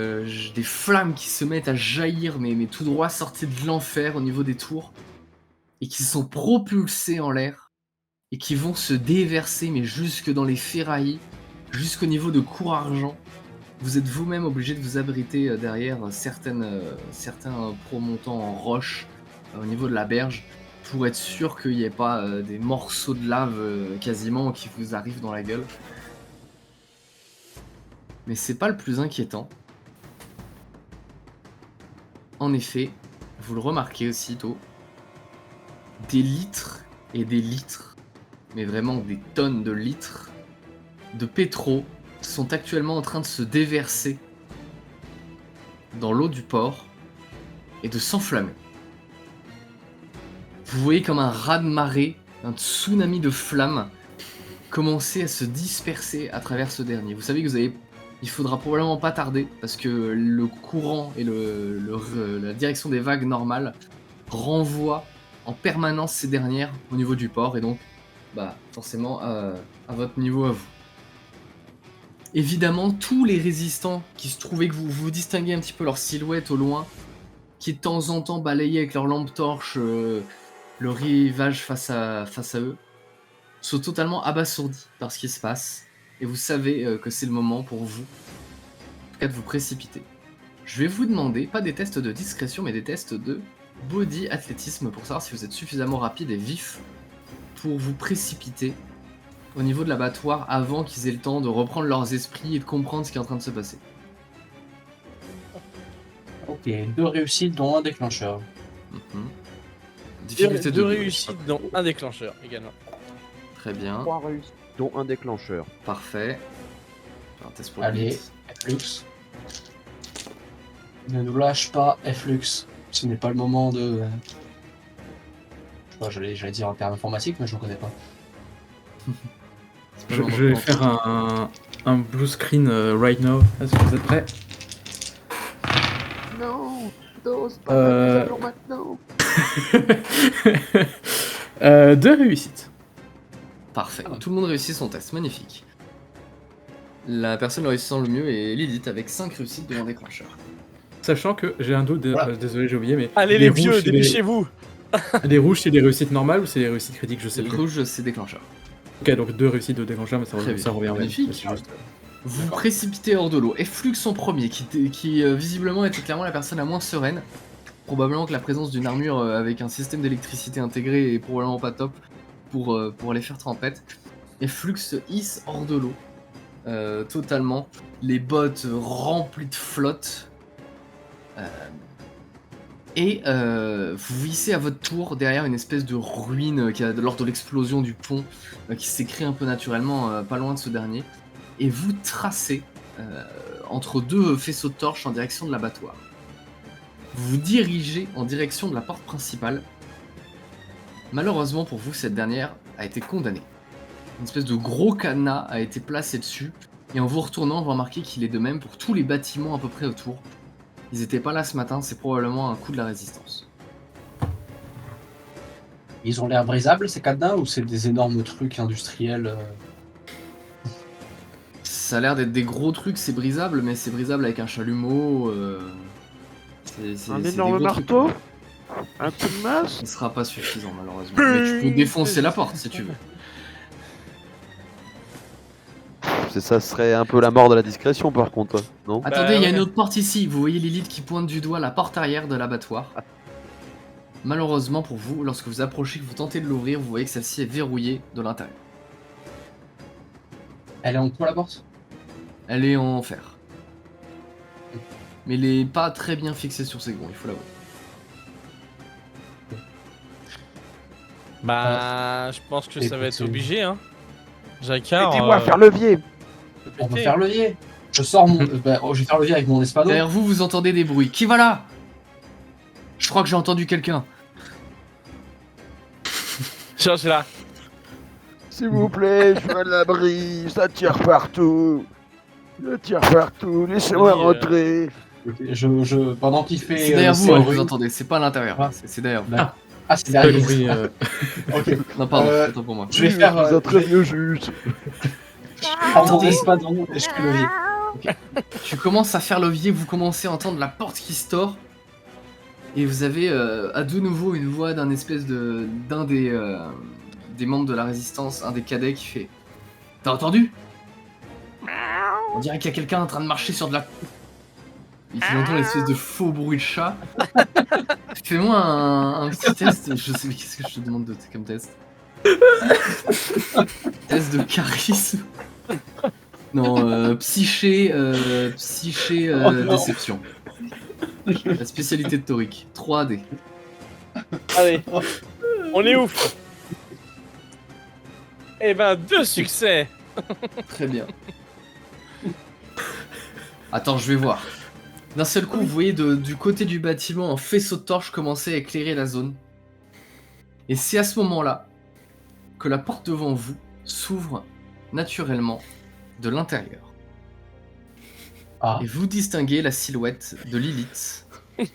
flammes qui se mettent à jaillir mais tout droit sorties de l'enfer au niveau des tours, et qui sont propulsées en l'air, et qui vont se déverser mais jusque dans les ferrailles, jusqu'au niveau de Cour-Argent. Vous êtes vous-même obligé de vous abriter derrière certains promontants en roche au niveau de la berge pour être sûr qu'il n'y ait pas des morceaux de lave quasiment qui vous arrivent dans la gueule. Mais c'est pas le plus inquiétant. En effet, vous le remarquez aussitôt, des litres et des litres, mais vraiment des tonnes de litres, de pétro sont actuellement en train de se déverser dans l'eau du port et de s'enflammer. Vous voyez comme un raz-de-marée, un tsunami de flammes commencer à se disperser à travers ce dernier. Vous savez que il faudra probablement pas tarder parce que le courant et la direction des vagues normales renvoient en permanence ces dernières au niveau du port et donc forcément à votre niveau à vous. Évidemment, tous les résistants qui se trouvaient, que vous distinguez un petit peu leur silhouette au loin, qui de temps en temps balayaient avec leur lampe torche le rivage face à eux, sont totalement abasourdis par ce qui se passe, et vous savez que c'est le moment pour vous, en tout cas, de vous précipiter. Je vais vous demander, pas des tests de discrétion, mais des tests de body athlétisme pour savoir si vous êtes suffisamment rapide et vif pour vous précipiter au niveau de l'abattoir avant qu'ils aient le temps de reprendre leurs esprits et de comprendre ce qui est en train de se passer. Ok, 2 réussites dont un déclencheur. Mhm. Difficulté Deux de réussites dont un déclencheur également. Très bien. 3 réussites, dont un déclencheur. Parfait. Faire un test pour Allez, Lilith. Flux. Ne nous lâche pas, Flux. Ce n'est pas le moment de. Je sais pas, j'allais dire un terme informatique, mais je ne connais pas. C'est pas Je vraiment vais comment- faire un blue screen right now. Est-ce que vous êtes prêts? Non, n'ose pas la mise à jour maintenant. 2 réussites. Parfait. Tout le monde réussit son test. Magnifique. La personne le réussissant le mieux est Lilith avec 5 réussites de mon déclencheur. Sachant que j'ai un doute, Voilà. désolé j'ai oublié, mais Allez les rouges, vieux, c'est dépêchez-vous. les rouges c'est des réussites normales ou c'est des réussites critiques, je sais Le plus. rouge, c'est déclencheur. Ok, donc 2 réussites de déclencheur, mais ça, Très ça bien. revient. Magnifique. Mais c'est juste- Vous vous précipitez hors de l'eau. Et Flux en premier, qui visiblement était clairement la personne la moins sereine. Probablement que la présence d'une armure avec un système d'électricité intégré est probablement pas top pour les faire trempette. Et Flux se hisse hors de l'eau. Totalement. Les bottes remplies de flotte. Vous hissez à votre tour derrière une espèce de ruine qui a lors de l'explosion du pont qui s'est créée un peu naturellement pas loin de ce dernier. Et vous tracez entre deux faisceaux de torches en direction de l'abattoir. Vous vous dirigez en direction de la porte principale. Malheureusement pour vous, cette dernière a été condamnée. Une espèce de gros cadenas a été placé dessus, et en vous retournant, vous remarquez qu'il est de même pour tous les bâtiments à peu près autour. Ils étaient pas là ce matin, c'est probablement un coup de la résistance. Ils ont l'air brisables ces cadenas ou c'est des énormes trucs industriels Ça a l'air d'être des gros trucs, c'est brisable, mais c'est brisable avec un chalumeau. Un des énorme gros trucs. marteau? Un coup de masse? Ce sera pas suffisant malheureusement. Mais tu peux défoncer la porte si tu veux. Ça serait un peu la mort de la discrétion par contre, non? Attendez, il y a une ouais. autre porte ici. Vous voyez Lilith qui pointe du doigt la porte arrière de l'abattoir. Malheureusement pour vous, lorsque vous approchez, que vous tentez de l'ouvrir, vous voyez que celle-ci est verrouillée de l'intérieur. Elle est en quoi la porte? Elle est en fer. Mais elle est pas très bien fixée sur ses gonds, il faut l'avouer. Bah, je pense que ça va être Écoutez. obligé, hein. Jacquard. Aidez-moi à faire levier! On va faire levier. Je sors mon. Je vais faire levier avec mon espadon. Derrière vous, vous entendez des bruits. Qui va là? Je crois que j'ai entendu quelqu'un. Cherche là. S'il vous plaît, je veux à l'abri, ça tire partout! Ça tire partout, laissez-moi Oui, rentrer! Pendant qu'il fait. C'est derrière vous, ses hein, vous bruits- entendez, c'est pas à l'intérieur. Ah. C'est derrière vous. D'accord. Ah, c'est Pas le derrière. bruit, Ok. Non, pardon, Euh, autant pour moi. Je vais faire. Vous êtes très mieux juste! À mon espadon et je fais levier. Tu commences à faire levier, vous commencez à entendre la porte qui se tord. Et vous avez à de nouveau une voix d'un espèce de. d'un des membres de la résistance, un des cadets qui fait. T'as entendu? On dirait qu'il y a quelqu'un en train de marcher sur de la. Il fait entendre l'espèce de faux bruit de chat. Fais-moi un petit test. Je sais, mais qu'est-ce que je te demande de comme test? Test de charisme. Non, psyché, Oh non. déception. La spécialité de Toric. 3D. Allez. On est ouf. Eh ben, 2 succès. Très bien. Attends, je vais voir. D'un seul coup, vous voyez du côté du bâtiment un faisceau de torches commencer à éclairer la zone. Et c'est à ce moment-là que la porte devant vous s'ouvre naturellement de l'intérieur. Ah. Et vous distinguez la silhouette de Lilith. Putain.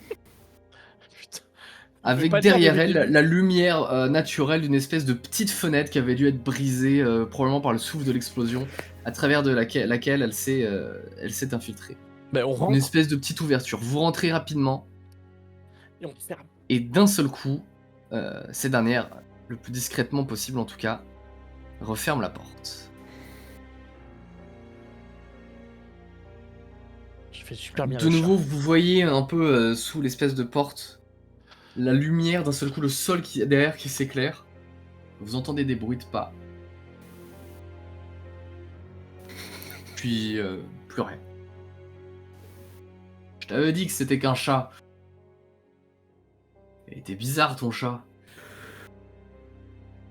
Avec pas dire derrière de elle bêtises. la lumière naturelle d'une espèce de petite fenêtre qui avait dû être brisée probablement par le souffle de l'explosion, à travers de laquelle elle s'est infiltrée. Ben, on Une rentre espèce de petite ouverture. Vous rentrez rapidement et on ferme. et d'un seul coup, ces dernières, le plus discrètement possible en tout cas, referment la porte. Je fais super bien De le nouveau, vous voyez un peu sous l'espèce de porte la lumière, d'un seul coup le sol derrière qui s'éclaire. Vous entendez des bruits de pas. Puis plus rien. Je t'avais dit que c'était qu'un chat. Il était bizarre ton chat.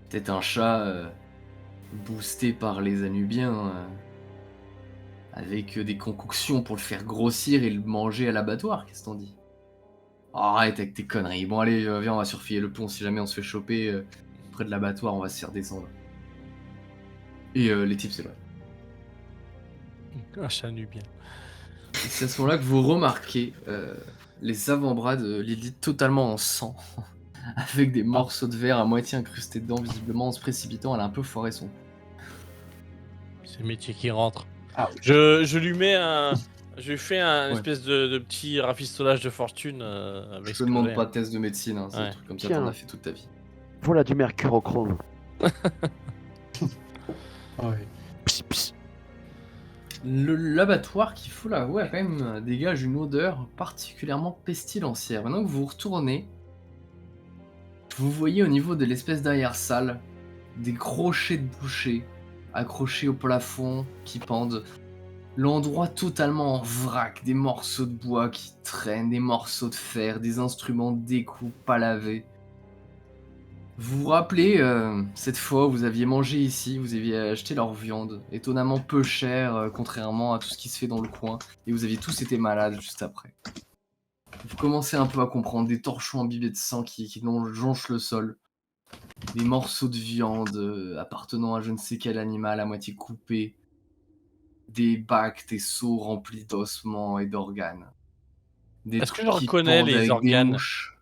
Peut-être un chat boosté par les Anubiens, avec des concoctions pour le faire grossir et le manger à l'abattoir, qu'est-ce que t'en dis? Oh, arrête avec tes conneries. Bon allez, viens, on va surveiller le pont, si jamais on se fait choper près de l'abattoir, on va se faire descendre. Et les types, c'est vrai. Un chat nubien. Et c'est à ce moment-là que vous remarquez les avant-bras de Lilith totalement en sang, avec des morceaux de verre à moitié incrustés dedans, visiblement en se précipitant, elle a un peu foiré son. C'est le métier qui rentre. Ah, Je lui mets un. Je lui fais un Ouais. espèce de petit rafistolage de fortune avec Je ce te que demande j'ai. pas de test de médecine, hein, c'est Ouais. des trucs comme ça, Tiens. t'en as fait toute ta vie. Voilà du mercurochrome. ouais. Pss, pss. L'abattoir qui fout la ouais, quand même dégage une odeur particulièrement pestilencière. Maintenant que vous retournez, vous voyez au niveau de l'espèce d'arrière-salle des crochets de boucher accrochés au plafond qui pendent. L'endroit totalement en vrac, des morceaux de bois qui traînent, des morceaux de fer, des instruments de découpe pas lavés. Vous vous rappelez, cette fois où vous aviez mangé ici, vous aviez acheté leur viande, étonnamment peu chère, contrairement à tout ce qui se fait dans le coin, et vous aviez tous été malades juste après. Vous commencez un peu à comprendre, des torchons imbibés de sang qui jonchent le sol, des morceaux de viande appartenant à je ne sais quel animal à moitié coupé, des bacs, des seaux remplis d'ossements et d'organes. Des Est-ce que trucs je qui reconnais pendent les avec des organes? mouches.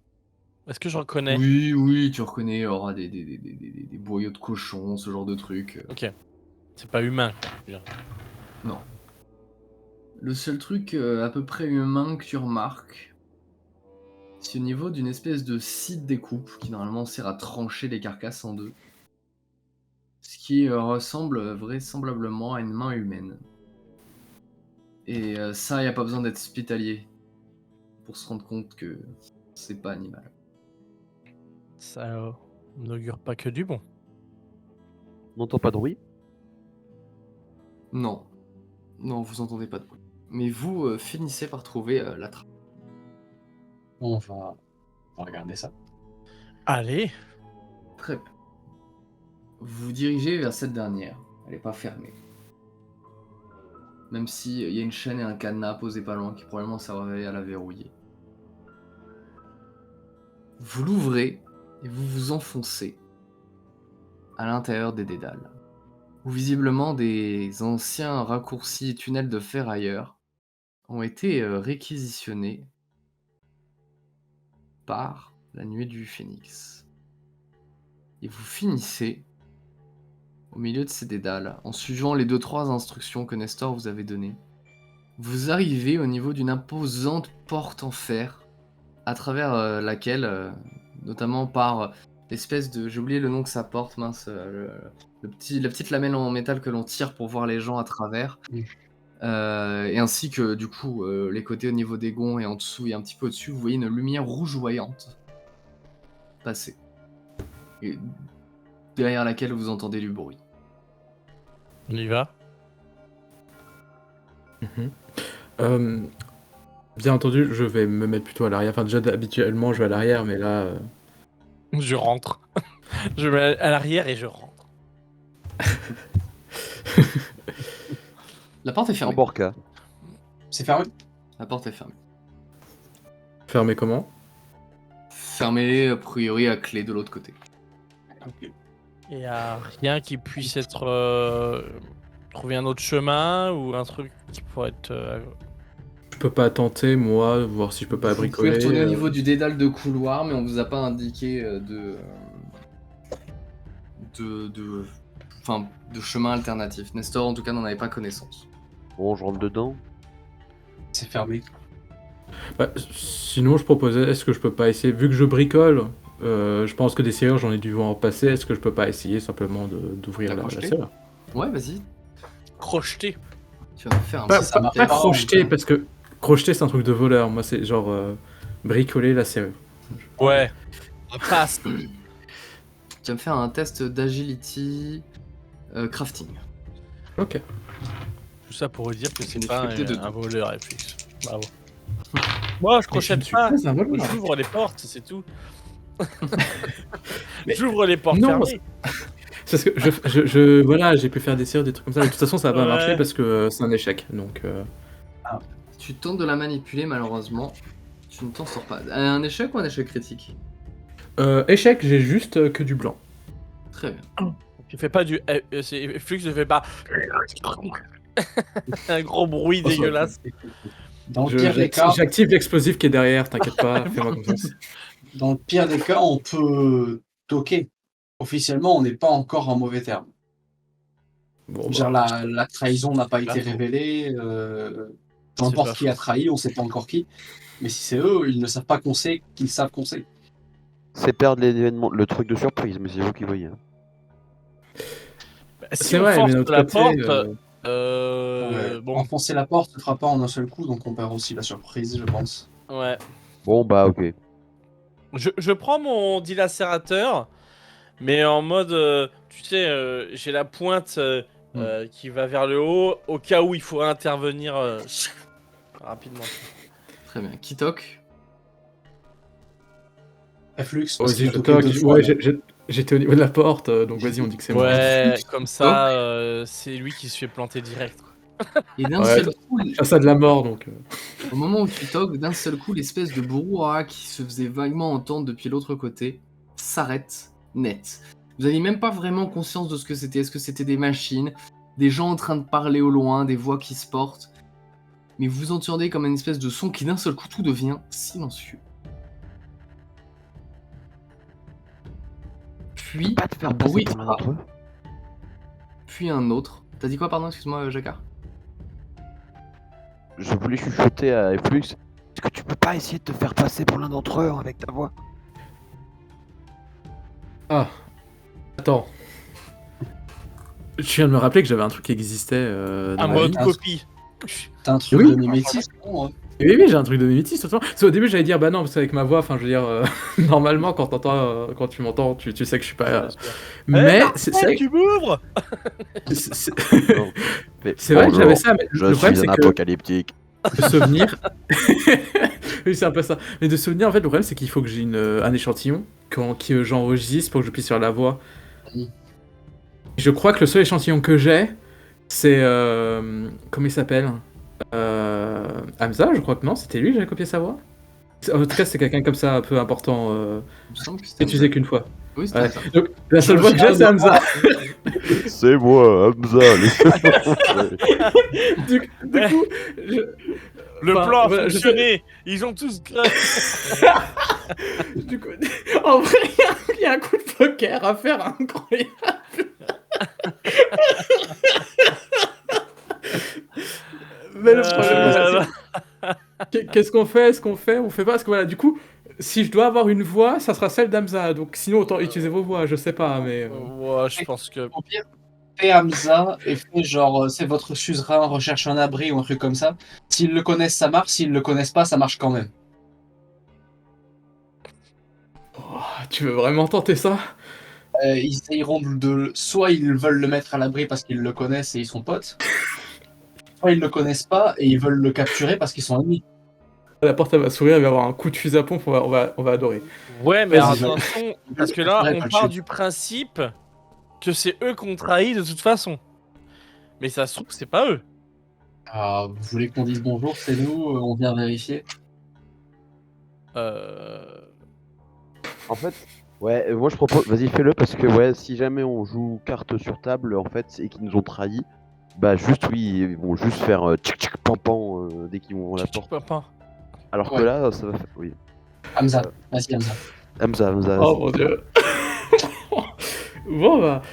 Est-ce que je reconnais? Oui, tu reconnais, il y aura des boyaux de cochon, ce genre de trucs. Ok. C'est pas humain. Je veux dire. Non. Le seul truc à peu près humain que tu remarques, c'est au niveau d'une espèce de scie de découpe qui normalement sert à trancher les carcasses en deux. Ce qui ressemble vraisemblablement à une main humaine. Et ça, y a pas besoin d'être hospitalier pour se rendre compte que c'est pas animal. Ça n'augure pas que du bon. On n'entend pas de bruit. Non, vous entendez pas de bruit. Mais vous finissez par trouver la trappe. On va regarder ça. Allez. Très bien. Vous vous dirigez vers cette dernière. Elle n'est pas fermée. Même si y a une chaîne et un cadenas posés pas loin qui probablement servaient à la verrouiller. Vous l'ouvrez et vous vous enfoncez à l'intérieur des dédales, où visiblement des anciens raccourcis et tunnels de ferrailleurs ont été réquisitionnés par la nuée du Phénix. Et vous finissez au milieu de ces dédales, en suivant les 2-3 instructions que Nestor vous avait données. Vous arrivez au niveau d'une imposante porte en fer, à travers laquelle, notamment par l'espèce de... J'ai oublié le nom que ça porte, mince, la petite lamelle en métal que l'on tire pour voir les gens à travers. Oui. Et ainsi que du coup les côtés au niveau des gonds et en dessous et un petit peu au-dessus, vous voyez une lumière rougeoyante passer. Et derrière laquelle vous entendez du bruit. On y va. Bien entendu, je vais me mettre plutôt à l'arrière. Enfin, déjà, habituellement, je vais à l'arrière, mais là... Je rentre. Je me mets à l'arrière et je rentre. La porte est En fermée. borca. C'est fermé? La porte est fermée. Fermé comment? Fermée a priori à clé de l'autre côté. Ok. Il y a rien qui puisse être trouver un autre chemin ou un truc qui pourrait être. Je peux pas tenter, moi, voir si je peux pas Vous pouvez bricoler. retourner au niveau du dédale de couloir, mais on vous a pas indiqué de chemin alternatif. Nestor, en tout cas, n'en avait pas connaissance. Bon, je rentre dedans. C'est fermé. Bah, sinon, je proposais, est-ce que je peux pas essayer, vu que je bricole, je pense que des serrures, j'en ai dû voir en passer, est-ce que je peux pas essayer simplement d'ouvrir la D'accrocher serrure? Ouais, vas-y. Crocheté. Tu vas me faire un Pas, petit ça marche pas pas, crocheter, donc, parce que crocheter, c'est un truc de voleur. Moi, c'est genre bricoler la serrure. Ouais. Passe. Tu vas me faire un test d'agility crafting. Ok. Tout ça pour dire que c'est Une pas difficulté de un deux. voleur FX. Bravo. Moi, je crochette pas. un voleur. J'ouvre les portes, c'est tout. Mais- J'ouvre les portes Non, fermées. C'est parce que voilà, j'ai pu faire des serrures, des trucs comme ça. Mais de toute façon, ça va pas Ouais. marcher parce que c'est un échec. Donc, Tu tentes de la manipuler, malheureusement. Tu ne t'en sors pas. Un échec ou un échec critique? échec, j'ai juste que du blanc. Très bien. Tu fais pas du. Flux ne fait pas. Un gros bruit Oh, ça- dégueulasse. Dans le pire des cas, J'active l'explosif qui est derrière, t'inquiète pas, fais-moi confiance. dans le pire des cas, on peut toquer. Officiellement, on n'est pas encore en mauvais terme. Bon, Genre, bah, la trahison n'a pas été faux. révélée. C'est N'importe pas qui a trahi, on sait pas encore qui. Mais si c'est eux, ils ne savent pas qu'on sait qu'ils savent qu'on sait. C'est perdre l'événement, le truc de surprise, mais c'est vous qui voyez. Bah, si c'est on vrai, force mais d'un autre la côté, porte, bon, Enfoncer la porte ne fera pas en un seul coup, donc on perd aussi la surprise, je pense. ouais. Bon, bah, ok. Je prends mon dilacérateur, mais en mode, tu sais, j'ai la pointe qui va vers le haut, au cas où il faut intervenir rapidement. Très bien. Qui toque? Flux, oh, vas-y, je toque. Ouais, j'étais au niveau de la porte, donc vas-y, on dit que c'est moi. Ouais, comme ça, c'est lui qui se fait planter direct, quoi. Et d'un Ouais, seul coup, Ça de la mort, donc. au moment où tu toques, d'un seul coup, l'espèce de brouhaha qui se faisait vaguement entendre depuis l'autre côté s'arrête net. Vous n'aviez même pas vraiment conscience de ce que c'était. Est-ce que c'était des machines, des gens en train de parler au loin, des voix qui se portent? Mais vous entendez comme une espèce de son qui d'un seul coup tout devient silencieux. Puis, Pas te faire un passer bruit pour l'un d'entre eux. puis un autre. T'as dit quoi, pardon, excuse-moi, Jacquard? Je voulais chuchoter à Flux. Est-ce que tu peux pas essayer de te faire passer pour l'un d'entre eux avec ta voix? Ah. Attends. Je viens de me rappeler que j'avais un truc qui existait. Dans Un ma mode vie. copie. T'as un truc Oui. de mimétisme, non, hein. Oui, j'ai un truc de mimétisme, totalement. Parce qu'au début, j'allais dire, bah non, parce qu'avec ma voix, enfin, je veux dire, normalement, quand tu m'entends, tu sais que je suis pas. Mais c'est vrai que- tu m'ouvres. c'est- Non. Mais c'est vrai que bonjour, j'avais ça, mais Je le problème, suis c'est un que apocalyptique. de souvenir. Oui, c'est un peu ça. Mais de souvenir, en fait, le problème, c'est qu'il faut que j'ai un échantillon que j'enregistre pour que je puisse faire la voix. Oui. Je crois que le seul échantillon que j'ai, c'est. Comment il s'appelle Hamza, je crois que non, c'était lui que j'avais copié sa voix. En tout cas, c'est quelqu'un comme ça, un peu important, Il me semble que c'était utilisé qu'une fois. Oui, c'était Ouais. ça. Donc, la seule voix que j'ai, c'est Hamza. C'est moi, Hamza, laissez-moi. Du coup, Le Enfin, plan a voilà, fonctionné. Ils ont tous grave. du coup, en vrai, il y a un coup de poker à faire incroyable. Mais le problème, qu'est-ce qu'on fait? Est-ce qu'on fait? On fait pas? Parce que voilà, du coup, si je dois avoir une voix, ça sera celle d'Hamza. Donc sinon, autant utiliser vos voix, je sais pas, mais. Ouais, je pense que. Au pire, fais Hamza et fais genre, c'est votre suzerain, recherche un abri ou un truc comme ça. S'ils le connaissent, ça marche. S'ils le connaissent pas, ça marche quand même. Oh, tu veux vraiment tenter ça? Ils essayeront soit ils veulent le mettre à l'abri parce qu'ils le connaissent et ils sont potes, soit ils le connaissent pas et ils veulent le capturer parce qu'ils sont ennemis. La porte, elle va sourire, elle va avoir un coup de fusil à pompe, on va adorer. Ouais, mais Vas-y. attention, parce que là, Ouais, on pas le part chef. du principe que c'est eux qu'on trahit de toute façon. Mais ça se trouve, c'est pas eux. Ah, vous voulez qu'on dise bonjour, c'est nous, on vient vérifier. En fait, ouais, moi je propose, vas-y fais-le parce que ouais, si jamais on joue carte sur table en fait et qu'ils nous ont trahis, bah juste oui, ils vont juste faire tchic tchic pan pan dès qu'ils vont à la porte. Papa. Alors que Ouais. là, ça va faire, oui. Hamza, vas-y Hamza. Hamza, Oh mon dieu. Bon bah.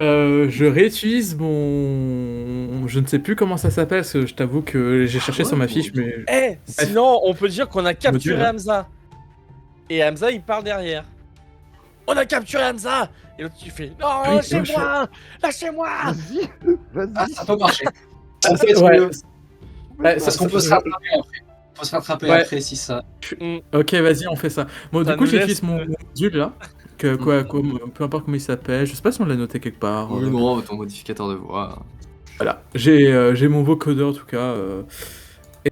Je réutilise mon. Je ne sais plus comment ça s'appelle, parce que je t'avoue que j'ai cherché ouais, sur ma bon. fiche, mais. Eh, sinon, on peut dire qu'on a capturé Module. Hamza. Et Hamza, il parle derrière. On a capturé Hamza. Et l'autre, tu fais non, Oui, lâchez-moi, lâchez-moi. Vas-y, Ah, vas-y. ça peut marcher. Ça, Faites ouais. le- Ouais, Parce qu'on peut se rattraper après. On peut se rattraper Ouais. après si ça. Ok, vas-y, on fait ça. Bon, Ça du coup, nous j'utilise laisse- mon module là. Peu importe comment il s'appelle, je sais pas si on l'a noté quelque part. Oui, non, ton modificateur de voix. Voilà, j'ai mon vocodeur en tout cas.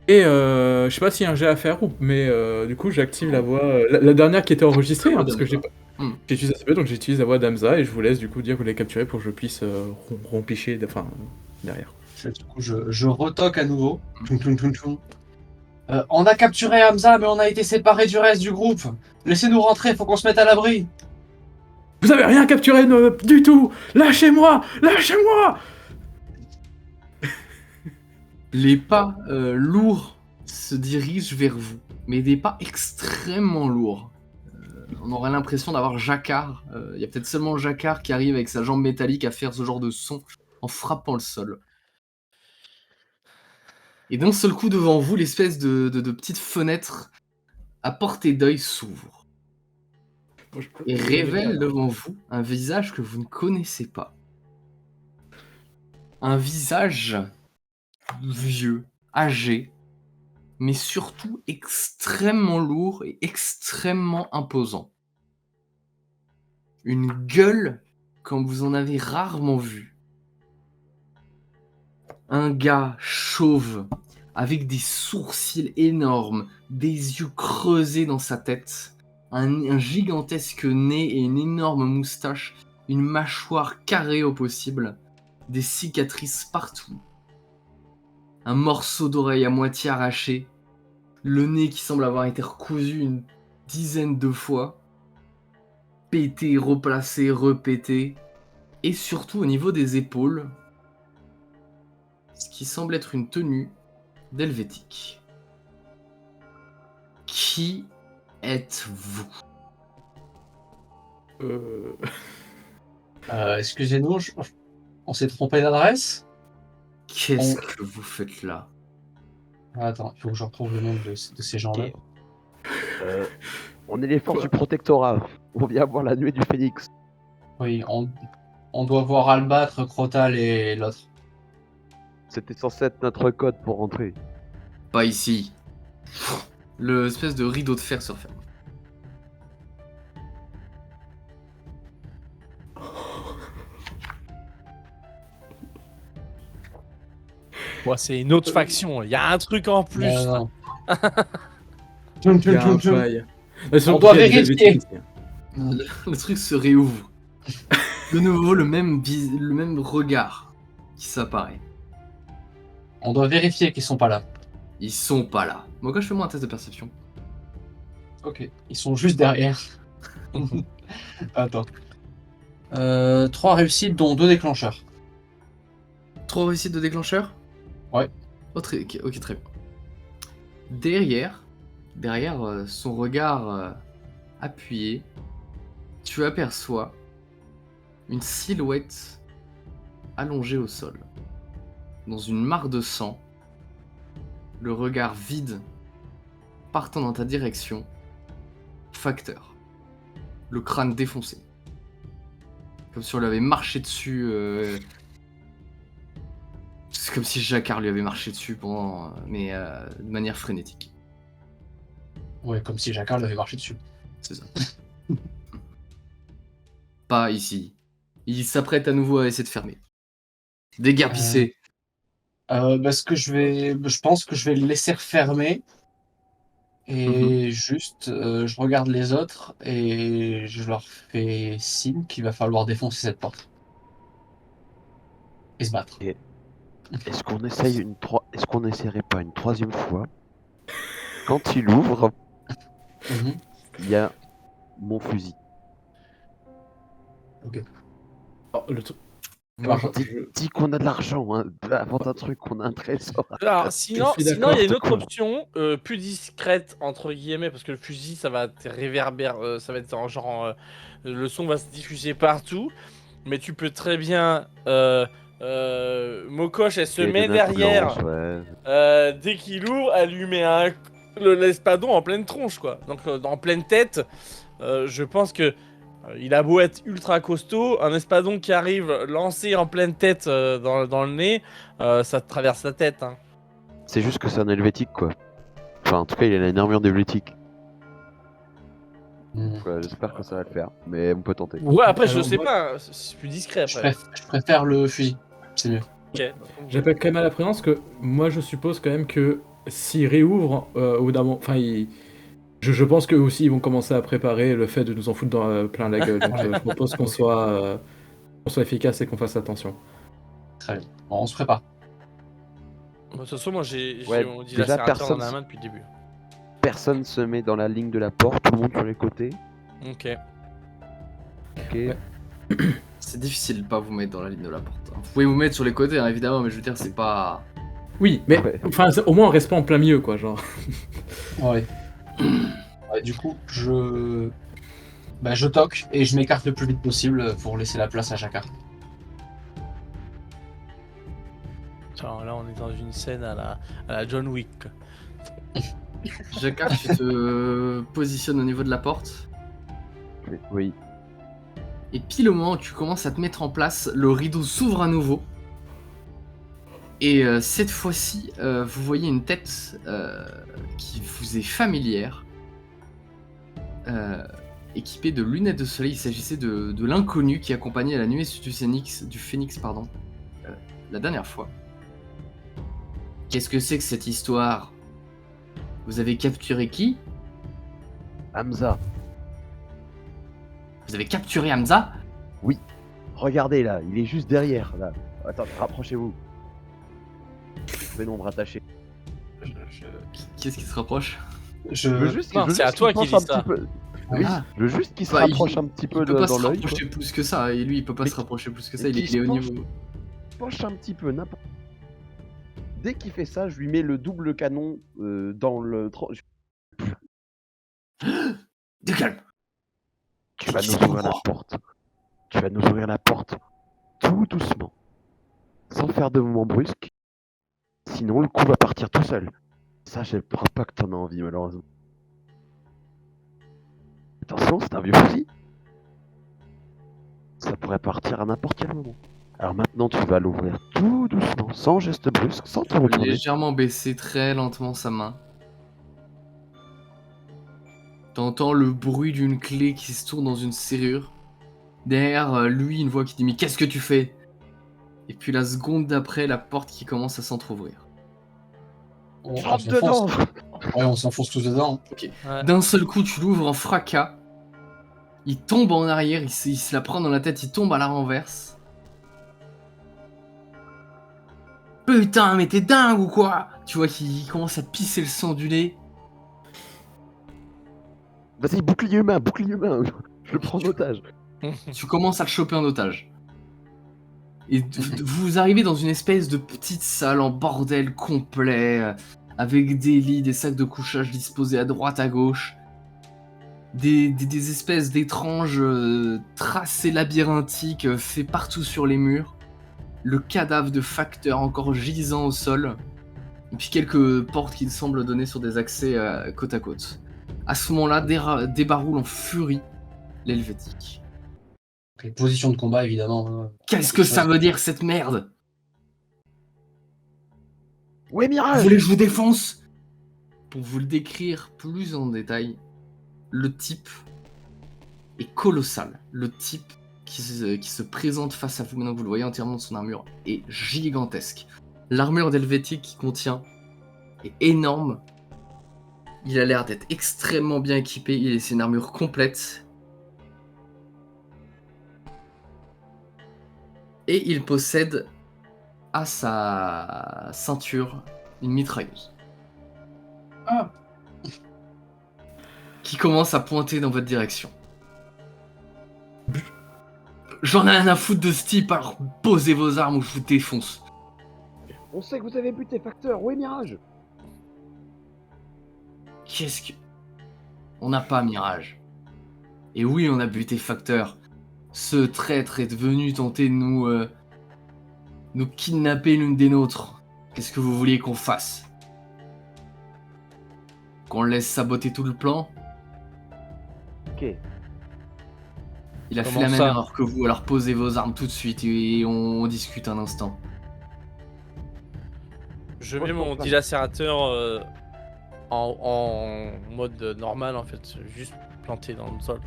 Et je sais pas s'il y a un jet à faire mais du coup j'active la voix, la dernière qui était enregistrée, hein, parce que j'utilise ACP, donc j'utilise la voix d'Hamza et je vous laisse du coup dire que vous l'avez capturé pour que je puisse rompicher derrière. Du coup, je retoque à nouveau. On a capturé Hamza, mais on a été séparés du reste du groupe. Laissez-nous rentrer, faut qu'on se mette à l'abri. Vous avez rien capturé du tout. Lâchez-moi. Les pas lourds se dirigent vers vous, mais des pas extrêmement lourds. On aurait l'impression d'avoir Jacquard. Il y a peut-être seulement Jacquard qui arrive avec sa jambe métallique à faire ce genre de son en frappant le sol. Et d'un seul coup, devant vous, l'espèce de petite fenêtre à portée d'œil s'ouvre et révèle devant vous un visage que vous ne connaissez pas. Un visage vieux, âgé, mais surtout extrêmement lourd et extrêmement imposant. Une gueule comme vous en avez rarement vu. Un gars chauve, avec des sourcils énormes, des yeux creusés dans sa tête, un gigantesque nez et une énorme moustache, une mâchoire carrée au possible, des cicatrices partout. Un morceau d'oreille à moitié arraché, le nez qui semble avoir été recousu une dizaine de fois, pété, replacé, repété, et surtout au niveau des épaules, ce qui semble être une tenue d'helvétique. Qui êtes-vous? Excusez-nous, on s'est trompé d'adresse. Qu'est-ce que vous faites là? Attends, il faut que je retrouve le nom de ces gens-là. Ok. On est les forces du protectorat. On vient voir la nuée du phénix. Oui, on doit voir Albâtre, Crotal et l'autre. C'était censé être notre code pour rentrer. Pas ici. Le espèce de rideau de fer se referme. Bon, c'est une autre faction. Il y a un truc en plus. Non. Il y a un bail. On doit vérifier. Le truc se réouvre. De nouveau, le même regard qui s'apparaît. On doit vérifier qu'ils sont pas là. Ils sont pas là. Bon, quand je fais moi un test de perception. Ok, ils sont juste derrière. Attends. 3 réussites, dont 2 déclencheurs. 3 réussites de déclencheur? Ouais. Ok, très bien. Derrière son regard appuyé, tu aperçois une silhouette allongée au sol. Dans une mare de sang, le regard vide partant dans ta direction, Facteur. Le crâne défoncé. Comme si on lui avait marché dessus. C'est comme si Jacquard lui avait marché dessus pendant. Mais de manière frénétique. Ouais, comme si Jacquard l'avait marché dessus. C'est ça. Pas ici. Il s'apprête à nouveau à essayer de fermer. Déguerpissé. Je pense que je vais le laisser refermer. Et juste, je regarde les autres et je leur fais signe qu'il va falloir défoncer cette porte. Et se battre. Est-ce qu'on essaye Est-ce qu'on essaierait pas une troisième fois? Quand il ouvre, il y a mon fusil. Ok. Oh, le truc. Dis qu'on a de l'argent, hein. Invente un truc, on a un trésor. Alors, sinon, suis il y d'accord, a une je te autre crois. option, plus discrète, entre guillemets, parce que le fusil, ça va être ça va être en genre. Le son va se diffuser partout, mais tu peux très bien. Mokosh, elle se met derrière. Dès qu'il ouvre, elle lui met l'espadon en pleine tronche, quoi. Donc, en pleine tête, je pense que. Il a beau être ultra costaud, un espadon qui arrive lancé en pleine tête dans le nez, ça te traverse la tête. Hein. C'est juste que c'est un helvétique, quoi. Enfin, en tout cas, il a une armure d'helvétique. J'espère que ça va le faire, mais on peut tenter. Ouais, après, je Alors, sais moi- pas, c'est plus discret après. Je préfère le fusil. C'est mieux. Ok. J'appelle quand même à la présence que moi je suppose quand même que s'ils réouvrent au bout d'un moment, enfin, je pense qu'eux aussi ils vont commencer à préparer le fait de nous en foutre plein la gueule. Donc je propose qu'on soit efficace et qu'on fasse attention. Très bien. Bon, on se prépare. De toute façon, moi j'ai Ouais, mon déjà, dilacérateur dans la personne- main depuis le début. Personne se met dans la ligne de la porte, tout le monde sur les côtés. Ok. Ok. Ouais. C'est difficile de pas vous mettre dans la ligne de la porte. Vous pouvez vous mettre sur les côtés, hein, évidemment, mais je veux dire, c'est pas. Oui, mais Ouais. enfin, au moins on reste pas en plein milieu, quoi, genre. Ouais. Ouais, du coup, je toque et je m'écarte le plus vite possible pour laisser la place à Jacquard. Genre, là, on est dans une scène à la John Wick. Jacquard, tu te positionnes au niveau de la porte. Oui. Et pile au moment où tu commences à te mettre en place, le rideau s'ouvre à nouveau. Et cette fois-ci, vous voyez une tête qui vous est familière. Équipée de lunettes de soleil, il s'agissait de l'inconnu qui accompagnait la nuée du Phénix, la dernière fois. Qu'est-ce que c'est que cette histoire? Vous avez capturé qui? Hamza, Vous avez capturé Hamza? regardez là, il est juste derrière là. Attendez, rapprochez-vous. Pénombre attaché. Qu'est-ce qui se rapproche? Je veux juste, Non, je veux c'est à juste toi qu'il qui penche dis un ça. petit peu. Oui, Ah. je veux juste qu'il se Bah, rapproche un petit peu Il peut pas dans se l'œil. rapprocher plus que ça, et lui il peut pas Mais se rapprocher plus que ça, mais il qui est au se penche- niveau. Penche un petit peu, n'importe. Dès qu'il fait ça, je lui mets le double canon dans le. Du calme! Tu vas nous ouvrir la porte. Tu vas nous ouvrir la porte tout doucement, sans faire de mouvement brusque. Sinon, le coup va partir tout seul. Ça, je crois pas que t'en as envie, malheureusement. Attention, c'est un vieux fusil. Ça pourrait partir à n'importe quel moment. Alors maintenant, tu vas l'ouvrir tout doucement, sans geste brusque, sans te retourner. Légèrement baisser très lentement sa main. T'entends le bruit d'une clé qui se tourne dans une serrure. Derrière lui, une voix qui dit mais qu'est-ce que tu fais? Et puis la seconde d'après, la porte qui commence à s'entrouvrir. On Rentre s'enfonce. dedans. Ouais, on s'enfonce tous dedans. Ouais. D'un seul coup, tu l'ouvres en fracas. Il tombe en arrière, il se la prend dans la tête, il tombe à la renverse. Putain, mais t'es dingue ou quoi? Tu vois qu'il commence à pisser le sang du nez. Vas-y, bouclier humain, bouclier humain. Je le prends en otage. Tu commences à le choper en otage. Et vous arrivez dans une espèce de petite salle en bordel complet, avec des lits, des sacs de couchage disposés à droite, à gauche, des espèces d'étranges tracés labyrinthiques faits partout sur les murs, le cadavre de facteur encore gisant au sol, et puis quelques portes qui semblent donner sur des accès côte à côte. À ce moment-là, débaroule en furie l'Helvétique. Ok, position de combat, évidemment. Hein. Qu'est-ce que ça veut dire cette merde? Ouais, Vous Mirage. voulez que je vous défonce? Pour vous le décrire plus en détail, le type est colossal. Le type qui se présente face à vous, maintenant que vous le voyez entièrement de son armure, est gigantesque. L'armure d'Helvétique qu'il contient est énorme. Il a l'air d'être extrêmement bien équipé. C'est une armure complète. Et il possède à sa ceinture une mitrailleuse. Ah. Qui commence à pointer dans votre direction. J'en ai rien à foutre de ce type, alors posez vos armes ou je vous défonce. On sait que vous avez buté facteur. Ouais, Mirage. Qu'est-ce que... On n'a pas Mirage. Et oui, on a buté facteur. Ce traître est venu tenter de nous kidnapper l'une des nôtres. Qu'est-ce que vous vouliez qu'on fasse? Qu'on le laisse saboter tout le plan? Ok. Il a fait Comment la même ça? erreur que vous, alors posez vos armes tout de suite et on discute un instant. Je Moi, mets je mon pense pas. dilacérateur en mode normal en fait, juste planté dans le sol.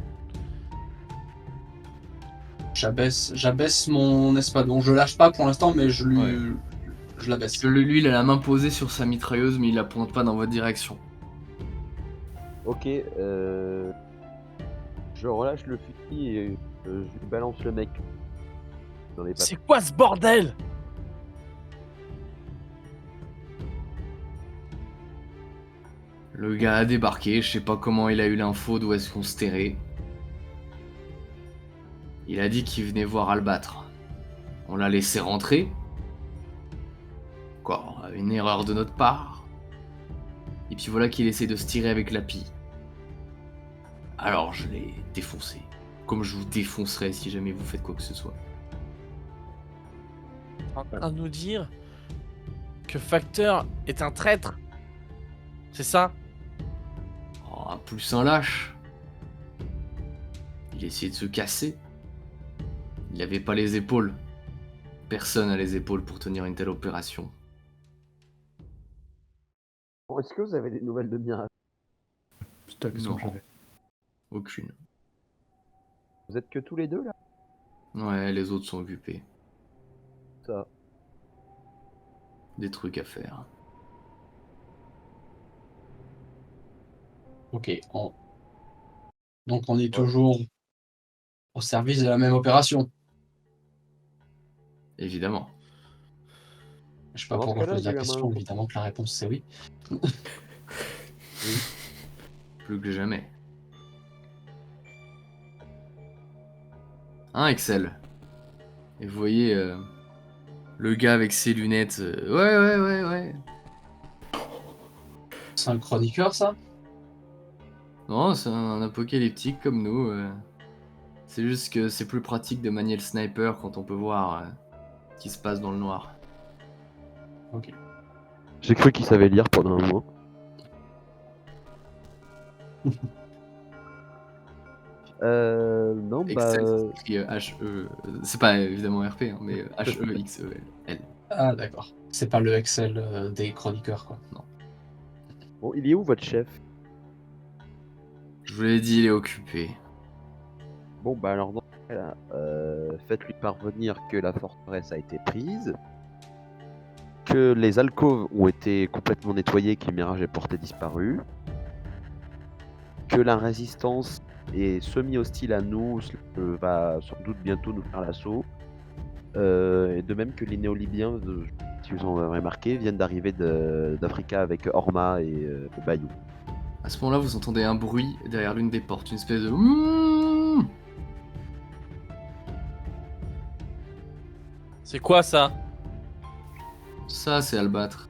J'abaisse mon espadon. Je lâche pas pour l'instant, mais je Je la Parce baisse. que lui, il a la main posée sur sa mitrailleuse, mais il la pointe pas dans votre direction. Ok, je relâche le fusil et je lui balance le mec dans les pattes. C'est quoi ce bordel? Le gars a débarqué, je sais pas comment il a eu l'info d'où est-ce qu'on se terrait. Il a dit qu'il venait voir Albâtre. On l'a laissé rentrer. Quoi, une erreur de notre part. Et puis voilà qu'il essaie de se tirer avec la pie. Alors je l'ai défoncé. Comme je vous défoncerai si jamais vous faites quoi que ce soit. En train de nous dire que Facteur est un traître. C'est ça? Oh, plus un lâche. Il essayait de se casser. Il avait pas les épaules. Personne n'a les épaules pour tenir une telle opération. Bon, est-ce que vous avez des nouvelles de Mirage? C'est la question Non. que j'avais. Aucune. Vous êtes que tous les deux là? Ouais, les autres sont occupés. Ça. Des trucs à faire. Ok. Donc on est toujours au service de la même opération. Évidemment. Je sais pas Dans ce pourquoi je cas-là, pose la j'ai eu un question, main- évidemment que la réponse c'est oui. Plus que jamais. Hein, Excel? Et vous voyez le gars avec ses lunettes. Ouais. C'est un chroniqueur ça? Non, c'est un apocalyptique comme nous. C'est juste que c'est plus pratique de manier le sniper quand on peut voir ce qui se passe dans le noir. Ok. J'ai cru qu'il savait lire pendant un moment. Non, bah. Excel, ça s'écrit H-E. C'est pas évidemment RP, hein, mais H-E-X-E-L. Ah d'accord. C'est pas le Excel des chroniqueurs quoi. Bon, il est où votre chef? Je vous l'ai dit, il est occupé. Bon, bah alors, dans ce cas-là, faites-lui parvenir que la forteresse a été prise, que les alcôves ont été complètement nettoyées, que le mirage est porté disparu, que la résistance est semi-hostile à nous, va sans doute bientôt nous faire l'assaut, et de même que les néo-libyens, si vous en avez remarqué, viennent d'arriver d'Africa avec Orma et Bayou. À ce moment-là, vous entendez un bruit derrière l'une des portes, une espèce de. C'est quoi ça? Ça, c'est Albâtre.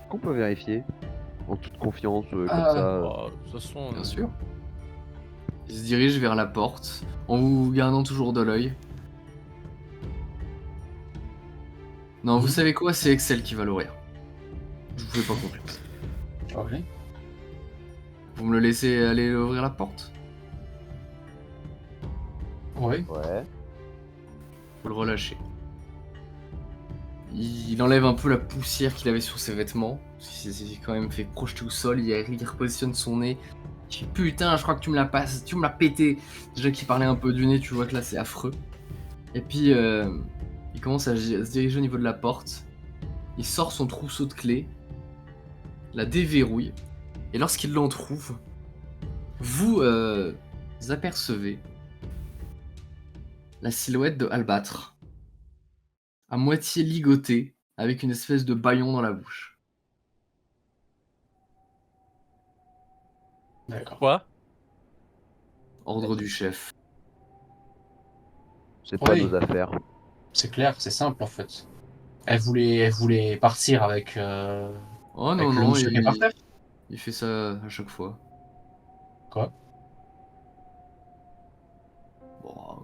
Qu'on peut vérifier en toute confiance, comme Ah, ça. Oh, de toute façon, Bien sûr. Il se dirige vers la porte, en vous gardant toujours de l'œil. Non, vous savez quoi? C'est Excel qui va l'ouvrir. Je vous fais pas confiance. ok. Vous me le laissez aller ouvrir la porte? Oui. Ouais. Vous le relâchez. Il enlève un peu la poussière qu'il avait sur ses vêtements. C'est quand même fait projeter au sol. Il repositionne son nez. Il fait putain, je crois que tu me l'as pété. Déjà qu'il parlait un peu du nez, tu vois que là c'est affreux. Et puis il commence à se diriger au niveau de la porte. Il sort son trousseau de clés, la déverrouille. Et lorsqu'il l'entrouve, vous apercevez la silhouette de Albâtre, à moitié ligoté, avec une espèce de bâillon dans la bouche. D'accord. quoi? Ordre du chef. C'est pas Oui. nos affaires. C'est clair, c'est simple en fait. Elle voulait partir avec, Oh avec non, le non, monsieur qui est par terre. il fait ça à chaque fois. Quoi? Bon.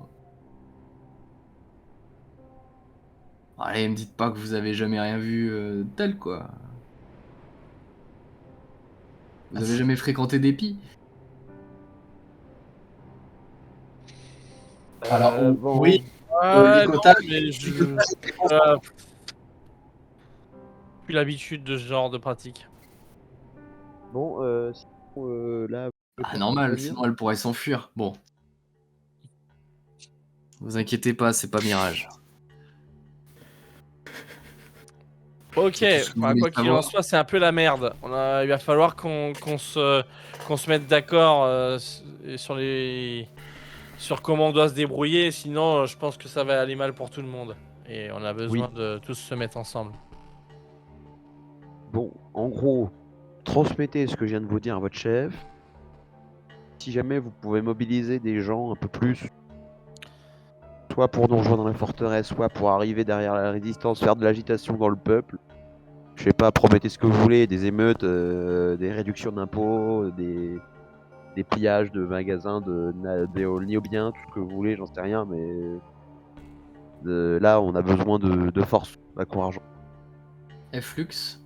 Allez, me dites pas que vous avez jamais rien vu de tel, quoi. Vous avez jamais fréquenté d'épis? Alors, Bon. oui, Ouais, Licota, non, mais plus l'habitude de ce genre de pratique. Bon, sinon, là. Ah, normal, sinon elle pourrait s'enfuir. Bon. Vous inquiétez pas, c'est pas Mirage. Ok, C'est tout ce que vous bah, voulez quoi qu'il en savoir. soit, c'est un peu la merde. Il va falloir qu'on se mette d'accord sur comment on doit se débrouiller, sinon je pense que ça va aller mal pour tout le monde. Et on a besoin de tous se mettre ensemble. Bon, en gros, transmettez ce que je viens de vous dire à votre chef. Si jamais vous pouvez mobiliser des gens un peu plus, soit pour nous rejoindre dans la forteresse, soit pour arriver derrière la résistance, faire de l'agitation dans le peuple. Je sais pas, promettez ce que vous voulez, des émeutes, des réductions d'impôts, des pillages de magasins, des néobiens, tout ce que vous voulez, j'en sais rien, mais là on a besoin de force, d'encouragement. Flux,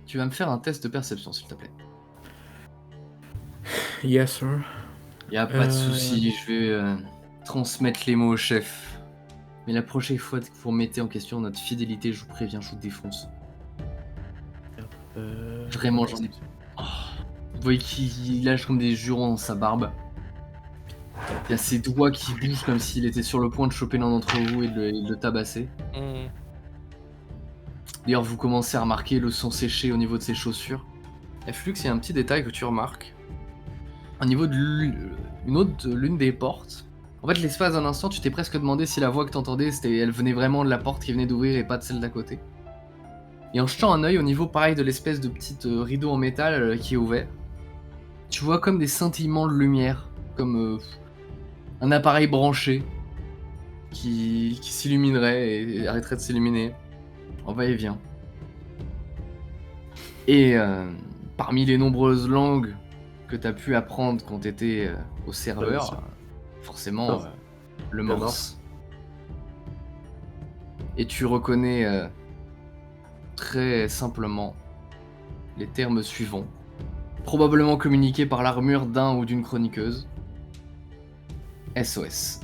tu vas me faire un test de perception, s'il te plaît. Yes, sir. Y a pas de souci, je vais transmettre les mots au chef. Mais la prochaine fois que vous remettez en question notre fidélité, je vous préviens, je vous défonce. Vraiment, j'en ai... Oh. Vous voyez qu'il lâche comme des jurons dans sa barbe. Il y a ses doigts qui bougent comme s'il était sur le point de choper l'un d'entre vous et de le tabasser. D'ailleurs, vous commencez à remarquer le sang séché au niveau de ses chaussures. Flux, il y a un petit détail que tu remarques. Au niveau de l'une des portes. En fait, l'espace d'un instant, tu t'es presque demandé si la voix que t'entendais, elle venait vraiment de la porte qui venait d'ouvrir et pas de celle d'à côté. Et en jetant un œil au niveau pareil de l'espèce de petit rideau en métal qui est ouvert, tu vois comme des scintillements de lumière, comme un appareil branché qui s'illuminerait et arrêterait de s'illuminer en va-et-vient. Et parmi les nombreuses langues que t'as pu apprendre quand t'étais au serveur, forcément le morse. Et tu reconnais très simplement les termes suivants, probablement communiqués par l'armure d'un ou d'une chroniqueuse. SOS.